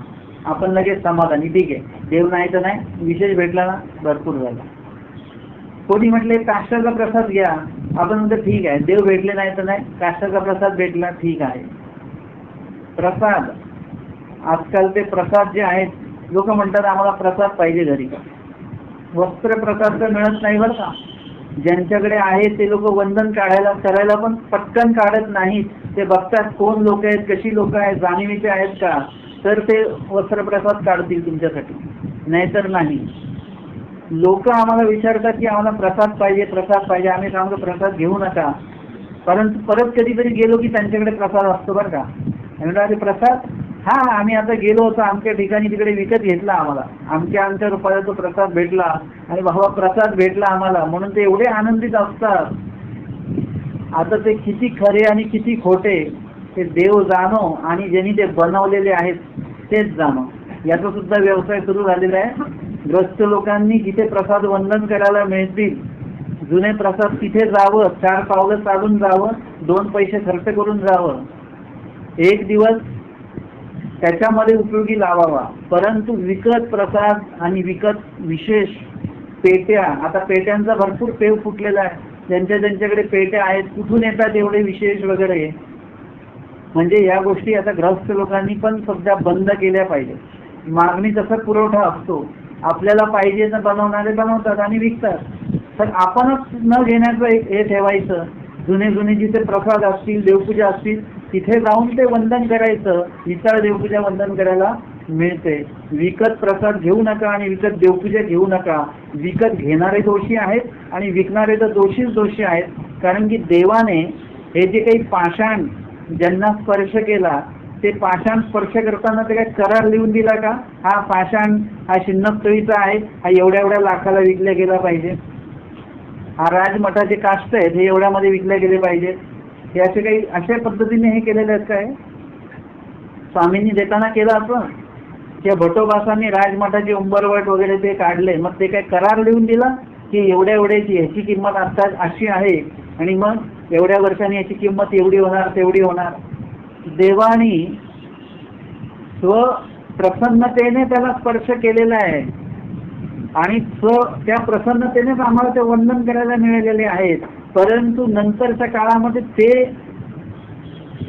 आपण लगेच समाधानी, ठीक आहे देव नाही तर नाही, विशेष भेटला ना भरपूर झाला. कोणी म्हटले काष्टाचा प्रसाद घ्या, आपण म्हणतो ठीक आहे, देव भेटले नाही तर नाही, काष्टाचा प्रसाद भेटला ठीक आहे. प्रसाद, आजकाल ते प्रसाद जे आहेत, लोक म्हणतात आम्हाला प्रसाद पाहिजे घरी. वस्त्र प्रसाद तर मिळत नाही बरं का. ज्यांच्याकडे आहे ते लोक वंदन करायला पण पटकन काढत नाहीत. ते बघतात कोण लोक आहेत, कशी लोक आहेत, जाणीवीचे आहेत का, तर ते वस्त्रप्रसाद काढतील तुमच्यासाठी, नाहीतर नाही. लोक आम्हाला विचारतात की आम्हाला प्रसाद पाहिजे, आम्ही सांगतो प्रसाद घेऊ नका. परंतु परत कधीतरी गेलो की त्यांच्याकडे प्रसाद असतो बरं का. म्हणतात प्रसाद, हा आम्ही आता गेलो होतो आमच्या ठिकाणी, तिकडे विकत घेतला, आम्हाला आमच्या रुपयाचा तो प्रसाद भेटला आणि बाबा प्रसाद भेटला आम्हाला, म्हणून ते एवढे आनंदित असतात. आता ते किती खरे आणि किती खोटे ते देव जाणो आणि ज्यांनी ते बनवलेले आहेत तेच जाणो. याचा सुद्धा व्यवसाय सुरू झालेला आहे. ग्रस्त लोकांनी जिथे प्रसाद वंदन करायला मिळतील, जुने प्रसाद तिथे जावं, 4 पावलं चालून जावं, 2 पैसे खर्च करून जावं, एक दिवस त्याच्यामध्ये उपयोगी लावावा. परंतु विकत प्रसाद आणि विकत विशेष पेट्या, आता पेट्यांचा भरपूर पेव फुटलेला आहे. ज्यांच्याकडे पेट्या आहेत, कुठून येतात एवढे विशेष वगैरे. म्हणजे या गोष्टी आता ग्रस्त लोकांनी पण सध्या बंद केल्या पाहिजे. मागणी तसा पुरवठा असतो, आपल्याला पाहिजे तर बनवणारे बनवतात आणि विकतात. तर आपणच न घेण्याचं हे ठेवायचं. जुने जिथे प्रसाद असतील, देवपूजा असतील, तिथे जाऊन ते वंदन करायचं. विचार देवपूजा वंदन करायला मिळते. विकत प्रसाद घेऊ नका आणि विकत देवपूजा घेऊ नका. विकत घेणारे दोषी आहेत आणि विकणारे तर दोषी आहेत. कारण की देवाने हे जे काही पाषाण ज्यांना स्पर्श केला, ते पाषाण स्पर्श करताना ते काय करार लिहून दिला का, हा पाषाण हा शिन्नतळीचा आहे, हा एवढ्या लाखाला विकला गेला पाहिजे, हा राजमठाचे काष्ट आहेत हे एवढ्यामध्ये विकले गेले पाहिजेत, हे असे काही अशा पद्धतीने हे केलेले आहेत काय? स्वामींनी देताना केलं असं त्या भटोबासांनी राजमठाचे उंबरवट वगैरे ते काढले, मग ते काय करार लिहून दिला की एवढ्याची ह्याची किंमत आता अशी आहे आणि मग एवढ्या वर्षांनी याची किंमत एवढी होणार तेवढी होणार. देवानी स्वप्रसन्नतेने त्याला स्पर्श केलेला आहे आणि त्या प्रसन्नतेनेच आम्हाला ते वंदन करायला मिळालेले आहेत. परंतु नंतरच्या काळामध्ये ते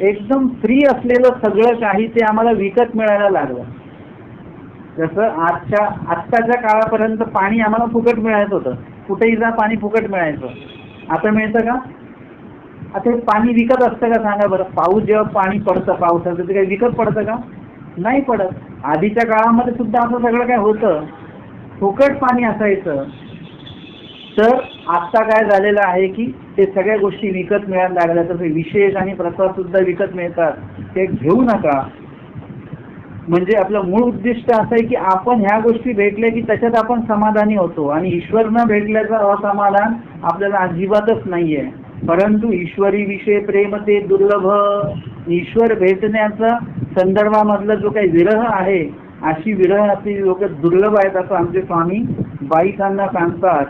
एकदम फ्री असलेलं सगळं काही ते आम्हाला विकत मिळायला लागलं. जसं आत्ताच्या काळापर्यंत पाणी आम्हाला फुकट मिळायचं होतं, कुठेही जा पाणी फुकट मिळायचं. आता मिळतं का? आता हे पाणी विकत असतं का सांगा बरं? पाऊस जेव्हा पाणी पडतं पावसाचं ते काही विकत पडतं का? नाही पडत. आधीच्या काळामध्ये सुद्धा असं सगळं काय होतं, फुकट पाणी असायचं. तर आता काय झालेलं आहे की ते सगळ्या गोष्टी विकत मिळायला लागल्या, तसे विशेष आणि प्रसाद सुद्धा विकत मिळतात, ते घेऊ नका. म्हणजे आपलं मूळ उद्दिष्ट असं आहे की आपण ह्या गोष्टी भेटल्या की त्याच्यात आपण समाधानी होतो, आणि ईश्वर न भेटल्याचं असमाधान आपल्याला अजिबातच नाहीये. परंतु ईश्वरी विषय प्रेम ते दुर्लभ, ईश्वर भेटण्याचा संदर्भामधला जो काही विरह आहे, अशी विरह असलेली लोक दुर्लभ आहेत असं आमचे स्वामी बाईकांना सांगतात.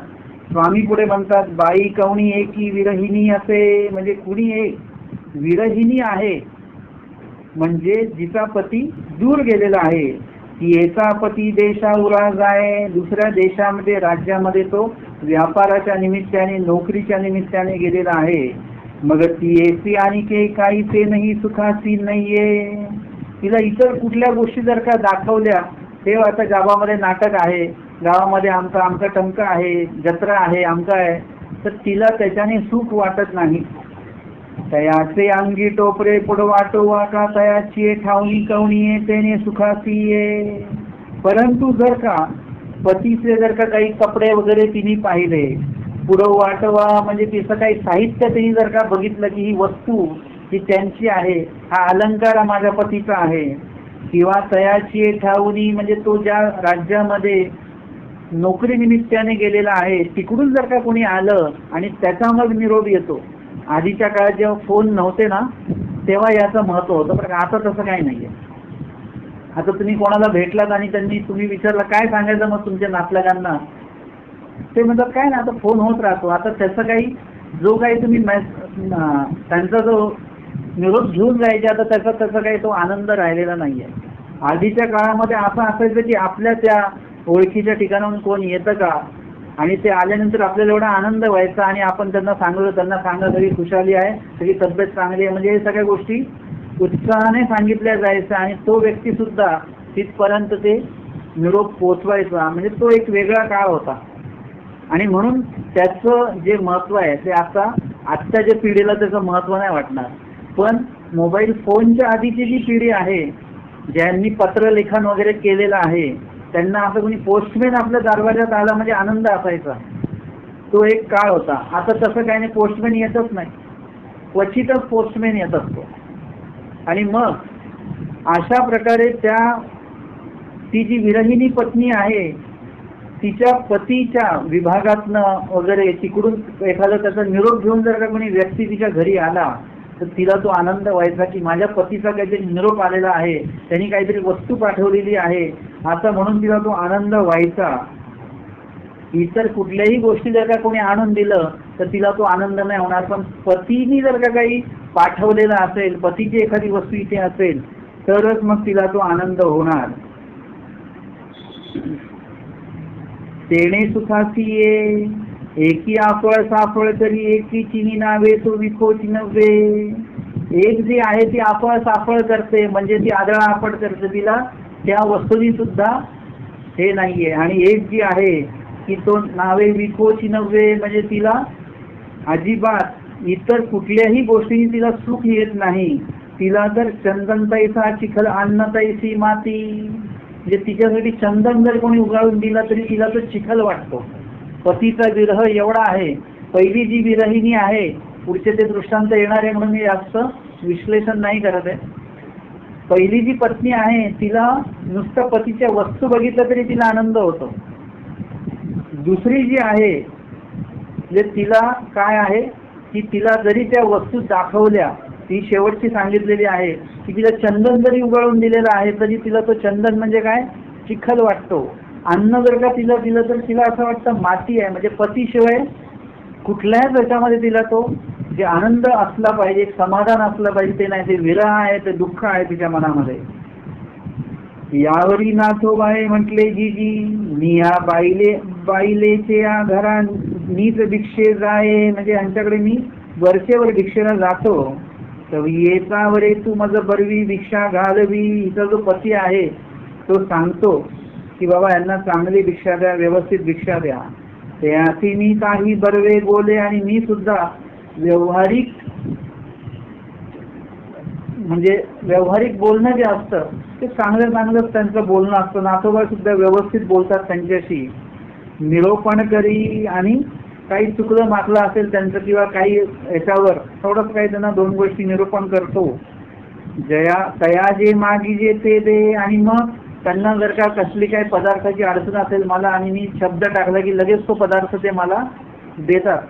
स्वामी पुढे म्हणतात, बाई कवणी एकी विरहिणी असे, म्हणजे कुणी एक विरहिणी आहे म्हणजे जिचा पती दूर गेलेला आहे. तिचा पती देशाउरा जाय, दुसऱ्या देशामध्ये राज्यामध्ये तो व्यापाराच्या निमित्ताने नोकरीच्या निमित्ताने गेलेला आहे. मग ती येसी आणि के काहीचे नाही सुखासी नाहीये. तिला इतर कुठल्या गोष्टी जर का दाखवल्या, तेव्हा आता गावामध्ये नाटक आहे, गावामध्ये आमचा आमचा टमका आहे, जत्रा आहे, आमचा आहे, तर तिला त्याच्याने सुख वाटत नाही. तयाचे अंगी टोपरे पुढवाटो वाका, तयाची ठावणी कवणी तेने सुखासी ये. परंतु जर का पतीचे जर का काही कपडे वगैरे तिने पाहिले, पुढं वाटवा म्हणजे तिचं काही साहित्य तिने जर का बघितलं की ही वस्तू ही त्यांची आहे, हा अलंकार माझ्या पतीचा आहे, किंवा तयाची ठावणी म्हणजे तो ज्या राज्यामध्ये नोकरी निमित्ताने गेलेला आहे तिकडून जर का कोणी आलं आणि त्याचा मग निरोप येतो. आधीच्या काळात जेव्हा फोन नव्हते ना, तेव्हा याचं महत्व होतं, पण आता तसं काही नाहीये. आता तुम्ही कोणाला भेटलात आणि तुम्ही विचारलं काय सांगायचं मग तुमच्या नातलगांना, ते म्हणतात काय ना आता फोन होत राहतो. आता त्याचं काही जो काही तुम्ही त्यांचा जो निरोप घेऊन जायचे, आता त्याचा काही तो आनंद राहिलेला नाहीये. आधीच्या काळामध्ये असं असायचं की आपल्या त्या ओळखीच्या ठिकाणाहून कोण येतं का, आणि ते आल्यानंतर आपल्याला एवढा आनंद व्हायचा, आणि आपण त्यांना सांगा सगळी खुशाली आहे, सगळी तब्येत चांगली आहे, म्हणजे हे सगळ्या गोष्टी उत्साहाने सांगितल्या जायच्या, आणि तो व्यक्ती सुद्धा तिथपर्यंत ते निरोप पोचवायचा. म्हणजे तो एक वेगळा काळ होता, आणि म्हणून त्याचं जे महत्व आहे ते आत्ता जे पिढीला त्याचं महत्व नाही वाटणार. पण मोबाईल फोनच्या आधीची जी पिढी आहे, ज्यांनी पत्रलेखन वगैरे केलेलं आहे, त्यांना असं कोणी पोस्टमॅन आपल्या दरवाजात आला म्हणजे आनंद असायचा. तो एक काळ होता. आता तसं काही नाही, पोस्टमॅन येतच नाही, क्वचितच पोस्टमॅन येत असतो. आणि मग अशा प्रकारे ती जी विरहिणी पत्नी आहे, तिच्या पतीच्या विभागातनं वगैरे तिकडून एखादा त्याचा निरोप घेऊन जर का कोणी व्यक्ती तिच्या घरी आला, तर तिला तो आनंद व्हायचा की माझ्या पतीचा काहीतरी निरोप आलेला आहे, त्यांनी काहीतरी वस्तू पाठवलेली आहे, असं म्हणून तिला तो आनंद व्हायचा. इतर कुठल्याही गोष्टी जर का कोणी आणून दिलं तर तिला तो आनंद नाही होणार, पण पतीने जर का काही पाठवलेलं असेल, पतीची एखादी वस्तू इथे असेल, तरच मग तिला तो आनंद होणार. तेणे सुखासी ये, एकी आफळ साफळ तरी एकी चिनी नावे तो विकोची नव्हे. एक जी आहे ती आफळ साफळ करते, म्हणजे ती आदळा आपट करते, तिला त्या वस्तूनी सुद्धा हे नाहीये. आणि एक जी आहे की तो नावे विकोची नव्हे, म्हणजे तिला अजिबात इतर कुठल्याही गोष्टीने तिला सुख येत नाही. तिला तर चंदनताईचा चिखल अन्नताईची माती, म्हणजे तिच्यासाठी चंदन जर कोणी उगाळून दिला तरी तिला तो चिखल वाटतो. पतीचा विरह एवढा आहे. पहिली जी विरहिणी आहे, पुढचे ते दृष्टांत येणार आहे म्हणून मी जास्त विश्लेषण नाही करत आहे. पहिली जी पत्नी आहे तिला नुसतं पतीच्या वस्तू बघितलं तरी तिला आनंद होतो. दुसरी जी आहे जे तिला काय आहे की तिला जरी त्या वस्तू दाखवल्या, ती शेवटची सांगितलेली आहे की तिला चंदन जरी उगाळून दिलेलं आहे तरी तिला तो चंदन म्हणजे काय चिखल वाटतो. अन्न जर का तिला दिलं तर तिला असं वाटतं माती आहे. म्हणजे पतीशिवाय कुठल्याच याच्यामध्ये तिला तो जे आनंद असला पाहिजे, समाधान असलं पाहिजे, ते नाही. ते विरह आहे, ते दुःख आहे तिच्या मनामध्ये. यावरी नाथोबाई म्हटले जी निया बाईलेचे या घरा मीच भिक्षे जाये, म्हणजे यांच्याकडे मी वरचेवर भिक्षेला जातो. तर येतावरे तू माझं बरवी भिक्षा घालवी. हिचा जो पती आहे तो सांगतो की बाबा यांना चांगली भिक्षा द्या, व्यवस्थित भिक्षा द्या. त्याची मी काही बरवे बोले, आणि मी सुद्धा व्यावहारिक बोलणं जे असतं ते चांगलं त्यांचं बोलणं असतं. नाथोबा सुद्धा व्यवस्थित बोलतात त्यांच्याशी. निरोपण करी आणि काही चुकलं मागलं असेल त्यांचं किंवा काही याच्यावर थोडंसं काही त्यांना 2 गोष्टी निरूपण करतो. जया तया जे मागिजे ते दे. आणि मग त्यांना जर का कसली काही पदार्थाची अडचण असेल मला आणि मी शब्द टाकला की लगेच तो पदार्थ ते मला देतात.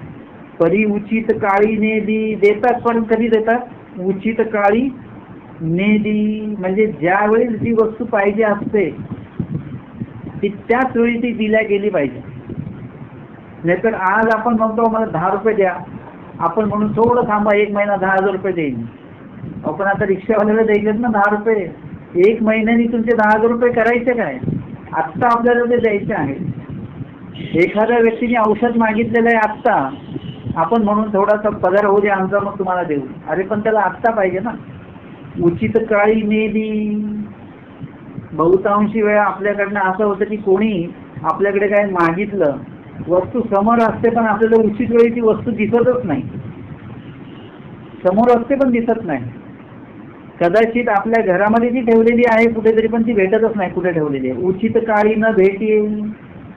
परी उचित काळी ने दी. देतात पण कधी देतात? उचित काळी ने दी म्हणजे ज्यावेळी जी वस्तू पाहिजे असते ती त्याच वेळी ती दिल्या गेली पाहिजे. नाहीतर आज आपण म्हणतो मला 10 रुपये द्या, आपण म्हणून थोडं थांबा 1 महिना 10,000 रुपये देईन. आपण आता रिक्षावाल्याला द्यायलेत ना 10 रुपये. 1 महिन्यानी तुमचे 10,000 रुपये करायचे काय? आत्ता आपल्याला ते द्यायचे आहे. एखाद्या व्यक्तीने औषध मागितलेलं आहे आत्ता, आपण म्हणून थोडासा पगार होऊ द्या आमचा मग तुम्हाला देऊ. अरे पण त्याला आत्ता पाहिजे ना. उचित काळी ने दी. बहुतांशी वेळा आपल्याकडनं असं होतं की कोणी आपल्याकडे काय मागितलं, वस्तू समोर असते पण आपल्याला उचित वेळी ती वस्तू दिसतच नाही. समोर असते पण दिसत नाही. कदाचित आपल्या घरामध्ये ती ठेवलेली आहे कुठेतरी पण ती भेटतच नाही कुठे ठेवलेली आहे. उचित काळी न भेटी.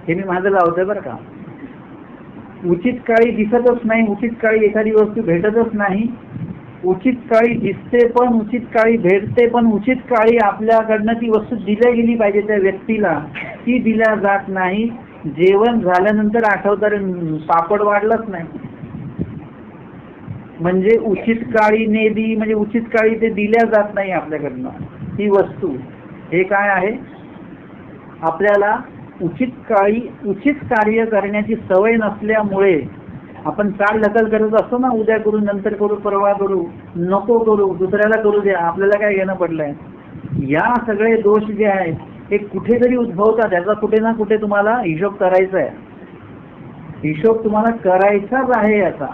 हे मी माझं लावतोय बरं का. उचित काळी दिसतच नाही, उचित काळी एखादी वस्तू भेटतच नाही. उचित काळी दिसते पण, उचित काळी भेटते पण, उचित काळी आपल्याकडनं ती वस्तू दिल्या गेली पाहिजे त्या व्यक्तीला, ती दिल्या जात नाही. जेवण झाल्यानंतर आठवतं पापड वाढलंच नाही. म्हणजे उचित काळी ने दी म्हणजे उचित काळी ते दिल्या जात नाही आपल्याकडनं ही वस्तू. हे काय आहे? आपल्याला उचित काळी उचित कार्य करण्याची सवय नसल्यामुळे आपण चाल ढकल करत असतो ना, उद्या करू, नंतर करू, परवा करू, नको करू, दुसऱ्याला करू द्या, आपल्याला काय घेणं पडलंय. या सगळे दोष जे आहेत हे कुठेतरी उद्भवतात. त्याचा कुठे ना कुठे तुम्हाला हिशोब करायचा आहे. हिशोब तुम्हाला करायचाच आहे याचा.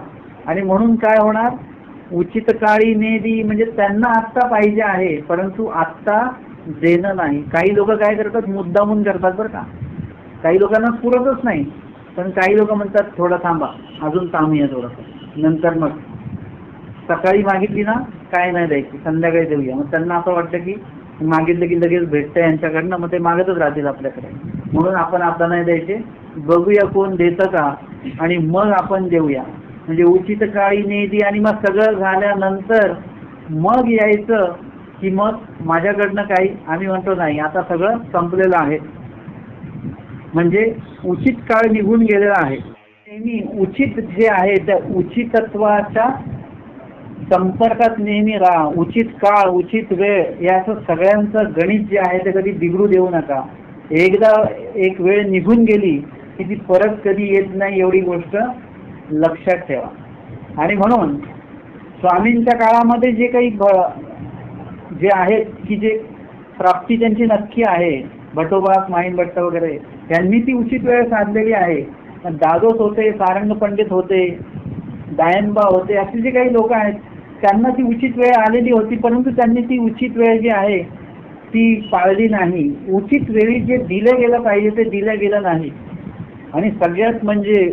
आणि म्हणून काय होणार? उचित काळी ने दी म्हणजे त्यांना आत्ता पाहिजे आहे परंतु आत्ता देणं नाही. काही लोक काय करतात? मुद्दामून करतात बरं का. काही लोकांना पुरतच नाही, पण काही लोक म्हणतात थोडं थांबा, अजून काम आहे थोडंसं, नंतर मग सकाळी मागितली ना काय नाही द्यायची, संध्याकाळी देऊया. मग त्यांना असं वाटतं की मागितलं की लगेच भेटतं यांच्याकडनं, मग ते मागतच राहतील आपल्याकडे. म्हणून आपण आता नाही द्यायचे, बघूया कोण देतं का आणि मग आपण देऊया. म्हणजे उचित काळी ने दी. आणि मग सगळं झाल्यानंतर मग यायचं की मग माझ्याकडनं काही, आम्ही म्हणतो नाही आता सगळं संपलेलं आहे. म्हणजे उचित काळ निघून गेलेला आहे. नेहमी उचित जे आहे त्या उचितत्वाच्या संपर्कात नेहमी राहा. उचित काळ, उचित वेळ याचं सगळ्यांचं गणित जे आहे ते कधी बिघडू देऊ नका. एकदा एक वेळ निघून गेली की ती परत कधी येत नाही, एवढी गोष्ट लक्षात ठेवा. आणि म्हणून स्वामींच्या काळामध्ये जे काही जे आहेत की जे प्राप्ती त्यांची नक्की आहे, भटोबा माहीम भट्ट वगैरे यांनी ती उचित वेळ साधलेली आहे. दादोस होते, सारंग पंडित होते, दायनबा होते, असे जे काही लोक आहेत त्यांना ती उचित वेळ आलेली होती परंतु त्यांनी ती उचित वेळ जी आहे ती पाळली नाही. उचित वेळी जे दिलं गेलं पाहिजे ते दिलं गेलं नाही. आणि सगळ्यात म्हणजे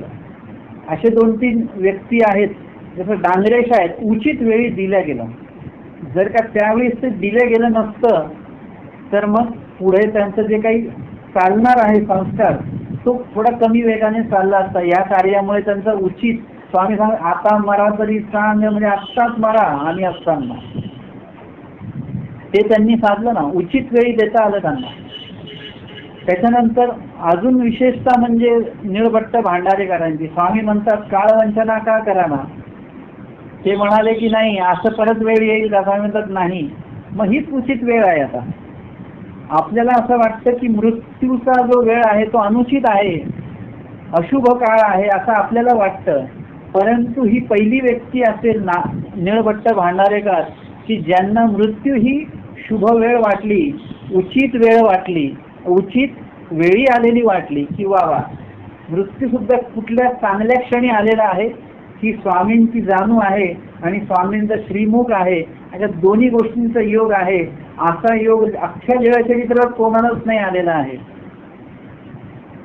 असे 2-3 व्यक्ती आहेत जसं डांगरेश आहेत, उचित वेळी दिल्या गेलं. जर का त्यावेळेस ते दिलं गेलं नसतं तर मग पुढे त्यांचं जे काही चालणार आहे संस्कार तो थोडा कमी वेगाने चालला असता. या कार्यामुळे त्यांचं उचित, स्वामी सांग आता मरा तरी सांग म्हणजे आत्ताच मरा आणि असताना, ते त्यांनी साधलं ना, उचित वेळी देता आलं त्यांना. त्याच्यानंतर अजून विशेषतः म्हणजे निळभट्ट भांडारेकरांची. स्वामी म्हणतात काळवंचना का करा ना. ते म्हणाले की नाही असं परत वेळ येईल का? स्वामी म्हणतात नाही. मग हीच उचित वेळ आहे. आता आपल्याला असं वाटतं की मृत्यूचा जो वेळ आहे तो अनुचित आहे, अशुभ काळ आहे असं आपल्याला वाटतं. परंतु ही पहिली व्यक्ती असेल ना निळभट्ट भांडारेकर की ज्यांना मृत्यू ही शुभ वेळ वाटली, उचित वेळ वाटली, उचित वेळी आलेली वाटली की वा मृत्यू सुद्धा कुठल्या चांगल्या क्षणी आलेला आहे. ही स्वामींची जाणू आहे आणि स्वामींचा श्रीमुख आहे. अशा दोन्ही गोष्टींचा योग आहे. असा योग अख्ख्या जगचरित्रात कोणालाच नाही आलेला आहे.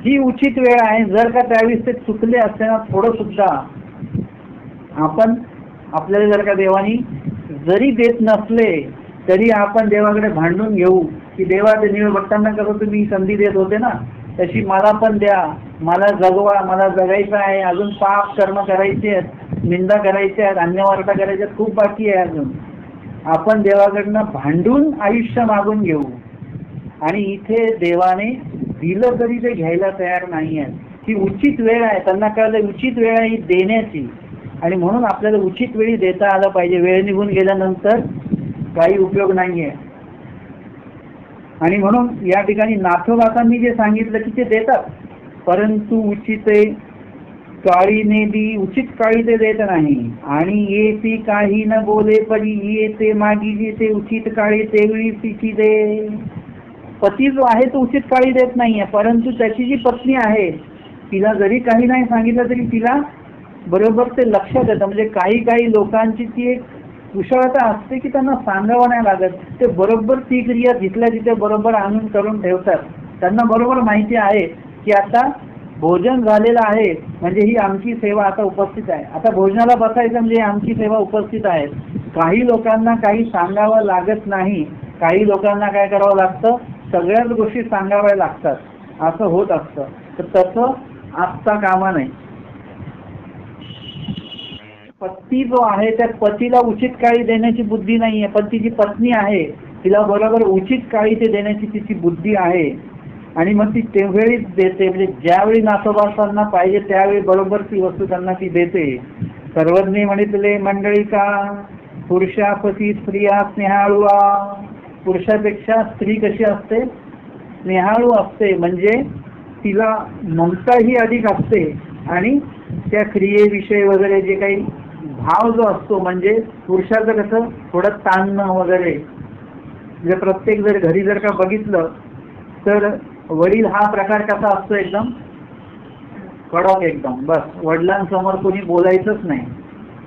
ही उचित वेळ आहे. जर का त्यावेळेस ते चुकले असते ना थोडं सुद्धा, आपण आपल्याला जर का देवानी जरी देत नसले तरी आपण देवाकडे भांडून घेऊ की देवा ते निळभट्टांना कसं तुम्ही संधी देत होते ना, तशी मला पण द्या, मला जगवा, मला जगायचं आहे, अजून पाप कर्म करायचे आहेत, निंदा करायची आहेत, अन्यवार्ता करायच्या आहेत, खूप बाकी आहे अजून. आपण देवाकडनं भांडून आयुष्य मागून घेऊ आणि इथे देवाने दिलं तरी ते घ्यायला तयार नाही आहे. ही उचित वेळ आहे, त्यांना कळलं उचित वेळ आहे ही देण्याची, आणि म्हणून आपल्याला उचित वेळी देता आलं पाहिजे. वेळ निघून गेल्यानंतर काही उपयोग नाहीये. आणि म्हणून या ठिकाणी नाथोबासांनी जे सांगितलं की ते देतात, परंतु उचित काळी नेली, उचित काळी ते देत नाही. आणि येती काही न बोले परी, येते मागी ते उचित काळी तेवढी तिची दे. पती जो आहे तो उचित काळी देत नाहीये, परंतु त्याची जी पत्नी आहे तिला जरी काही नाही सांगितलं तरी तिला बरोबर ते लक्षात येतं. म्हणजे काही लोकांची ती एक कुशलता असते की त्यांना सांगावं नाही लागत, ते बरोबर ती क्रिया जिथल्या तिथे बरोबर आणून करून ठेवतात. त्यांना बरोबर माहिती आहे की आता भोजन झालेलं आहे म्हणजे ही आमची सेवा आता उपस्थित आहे, आता भोजनाला बसायचं म्हणजे आमची सेवा उपस्थित आहे. काही लोकांना काही सांगावं लागत नाही, काही लोकांना काय करावं लागतं, सगळ्याच गोष्टी सांगाव्या लागतात, असं होत असतं. तर तसं असता कामा नये. पती जो आहे त्या पतीला उचित काळी देण्याची बुद्धी नाहीये, पण ती जी पत्नी आहे तिला बरोबर उचित काळी ते देण्याची तिची बुद्धी आहे. आणि मग ती तेवढीच देते, म्हणजे ज्यावेळी नाथोबासांना पाहिजे त्यावेळी बरोबर ती वस्तू त्यांना ती देते. सर्वज्ञ म्हणितले मंडळी का, पुरुषापती स्त्रिया स्नेहाळुआ. पुरुषापेक्षा स्त्री कशी असते, स्नेहाळू असते, म्हणजे तिला ममता ही अधिक असते. आणि त्या क्रियेविषयी वगैरे जे काही भाव जो असतो, म्हणजे पुरुषाचं कसं थोडं ताणणं वगैरे, म्हणजे प्रत्येक जर घरी जर का बघितलं तर वडील हा प्रकार कसा असतो, एकदम कडक एकदम. बस वडिलांसमोर कोणी बोलायचंच नाही,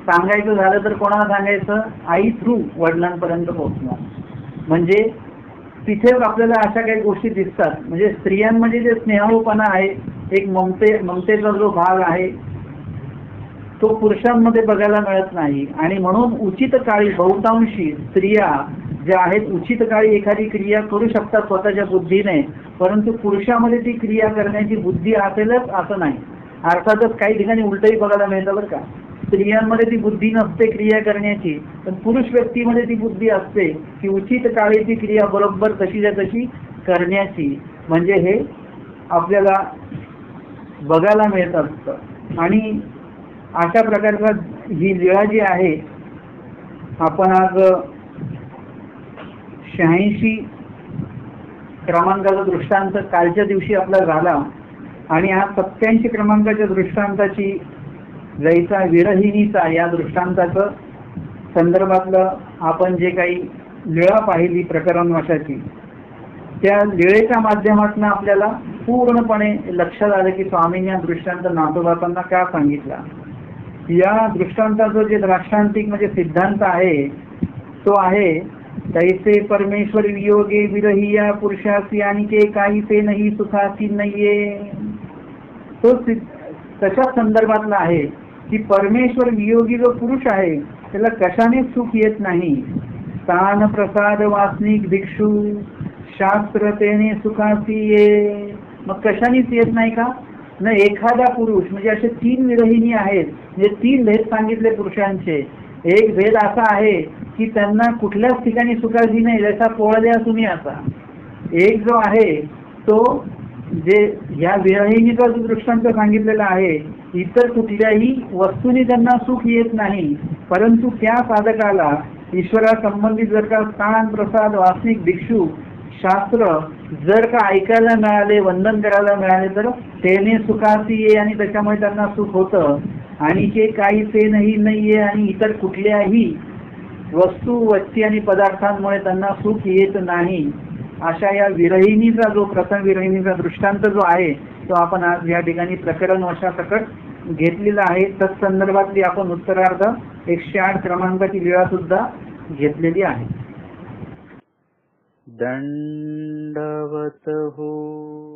सांगायचं झालं तर कोणाला सांगायचं, आई थ्रू वडिलांपर्यंत पोहोचणार. म्हणजे तिथे आपल्याला अशा काही गोष्टी दिसतात. म्हणजे स्त्रियांमध्ये जे स्नेहाळूपणा आहे, एक ममतेचा जो भाग आहे तो पुरुषांमध्ये बघायला मिळत नाही. आणि म्हणून उचित काळी बहुतांशी स्त्रिया ज्या आहेत उचित काळी एखादी क्रिया करू शकतात स्वतःच्या बुद्धीने, परंतु पुरुषामध्ये ती क्रिया करण्याची बुद्धी असेलच असं नाही. अर्थातच काही ठिकाणी उलटही बघायला मिळतं बरं का, स्त्रियांमध्ये ती बुद्धी नसते क्रिया करण्याची, पण पुरुष व्यक्तीमध्ये ती बुद्धी असते की उचित काळी ती क्रिया बरोबर तशीच्या तशी करण्याची. म्हणजे हे आपल्याला बघायला मिळत असतं. आणि अशा प्रकारचा ही लीळा जी आहे, आपण आज 86 क्रमांकाचा दृष्टांत कालच्या दिवशी आपला झाला, आणि हा 87 क्रमांकाच्या दृष्टांताची जैसा विरहिणीचा या दृष्टांताचं संदर्भातलं आपण जे काही लीळा पाहिली प्रकरण वशाची, त्या लीळेच्या माध्यमातून आपल्याला पूर्णपणे लक्षात आलं की स्वामींनी या दृष्टांत नाथोबासांना का सांगितला. या दृष्टांताचं जे द्राक्षांतिक म्हणजे सिद्धांत आहे तो आहे, तैसे परमेश्वर वियोगे विरहिया पुरुषासी आणि के काही ते नाही सुखासी नाहीये. तो तशा संदर्भातला आहे की परमेश्वर वियोगी जो पुरुष आहे त्याला कशाने सुख येत नाही. स्थान प्रसाद वासनिक भिक्षू शास्त्र तेने सुखासी ये. मग कशानेच येत नाही का, न एखादा पुरुष, म्हणजे असे 3 विरहिणी आहेत, म्हणजे 3 भेद सांगितले पुरुषांचे. एक भेद असा आहे की त्यांना कुठल्याच ठिकाणी सुखासी नाही, जसा पोळल्या तुम्ही असा. एक जो आहे तो जे या विरहिणीचा जो दृष्टांत सांगितलेला आहे, इतर कुठल्याही वस्तूने त्यांना सुख येत नाही, परंतु त्या साधकाला ईश्वरा संबंधित जर का स्थान प्रसाद वासनिक भिक्षू शास्त्र जर का ऐकायला मिळाले, वंदन करायला मिळाले, तर त्याने सुखासी ये आणि त्याच्यामुळे त्यांना सुख होतं. आणि ते काही ते नाहीये, आणि इतर कुठल्याही वस्तू व्यक्ती आणि पदार्थांमुळे त्यांना सुख येत नाही. अशा या विरहिणीचा जो प्रथम विरहिणीचा दृष्टांत जो आहे तो आपण आज या ठिकाणी प्रकरण वशासकट घेतलेला आहे. तत्संदर्भातली आपण उत्तरार्ध 108 क्रमांकाची लीळा सुद्धा घेतलेली आहे. दंडवत हो.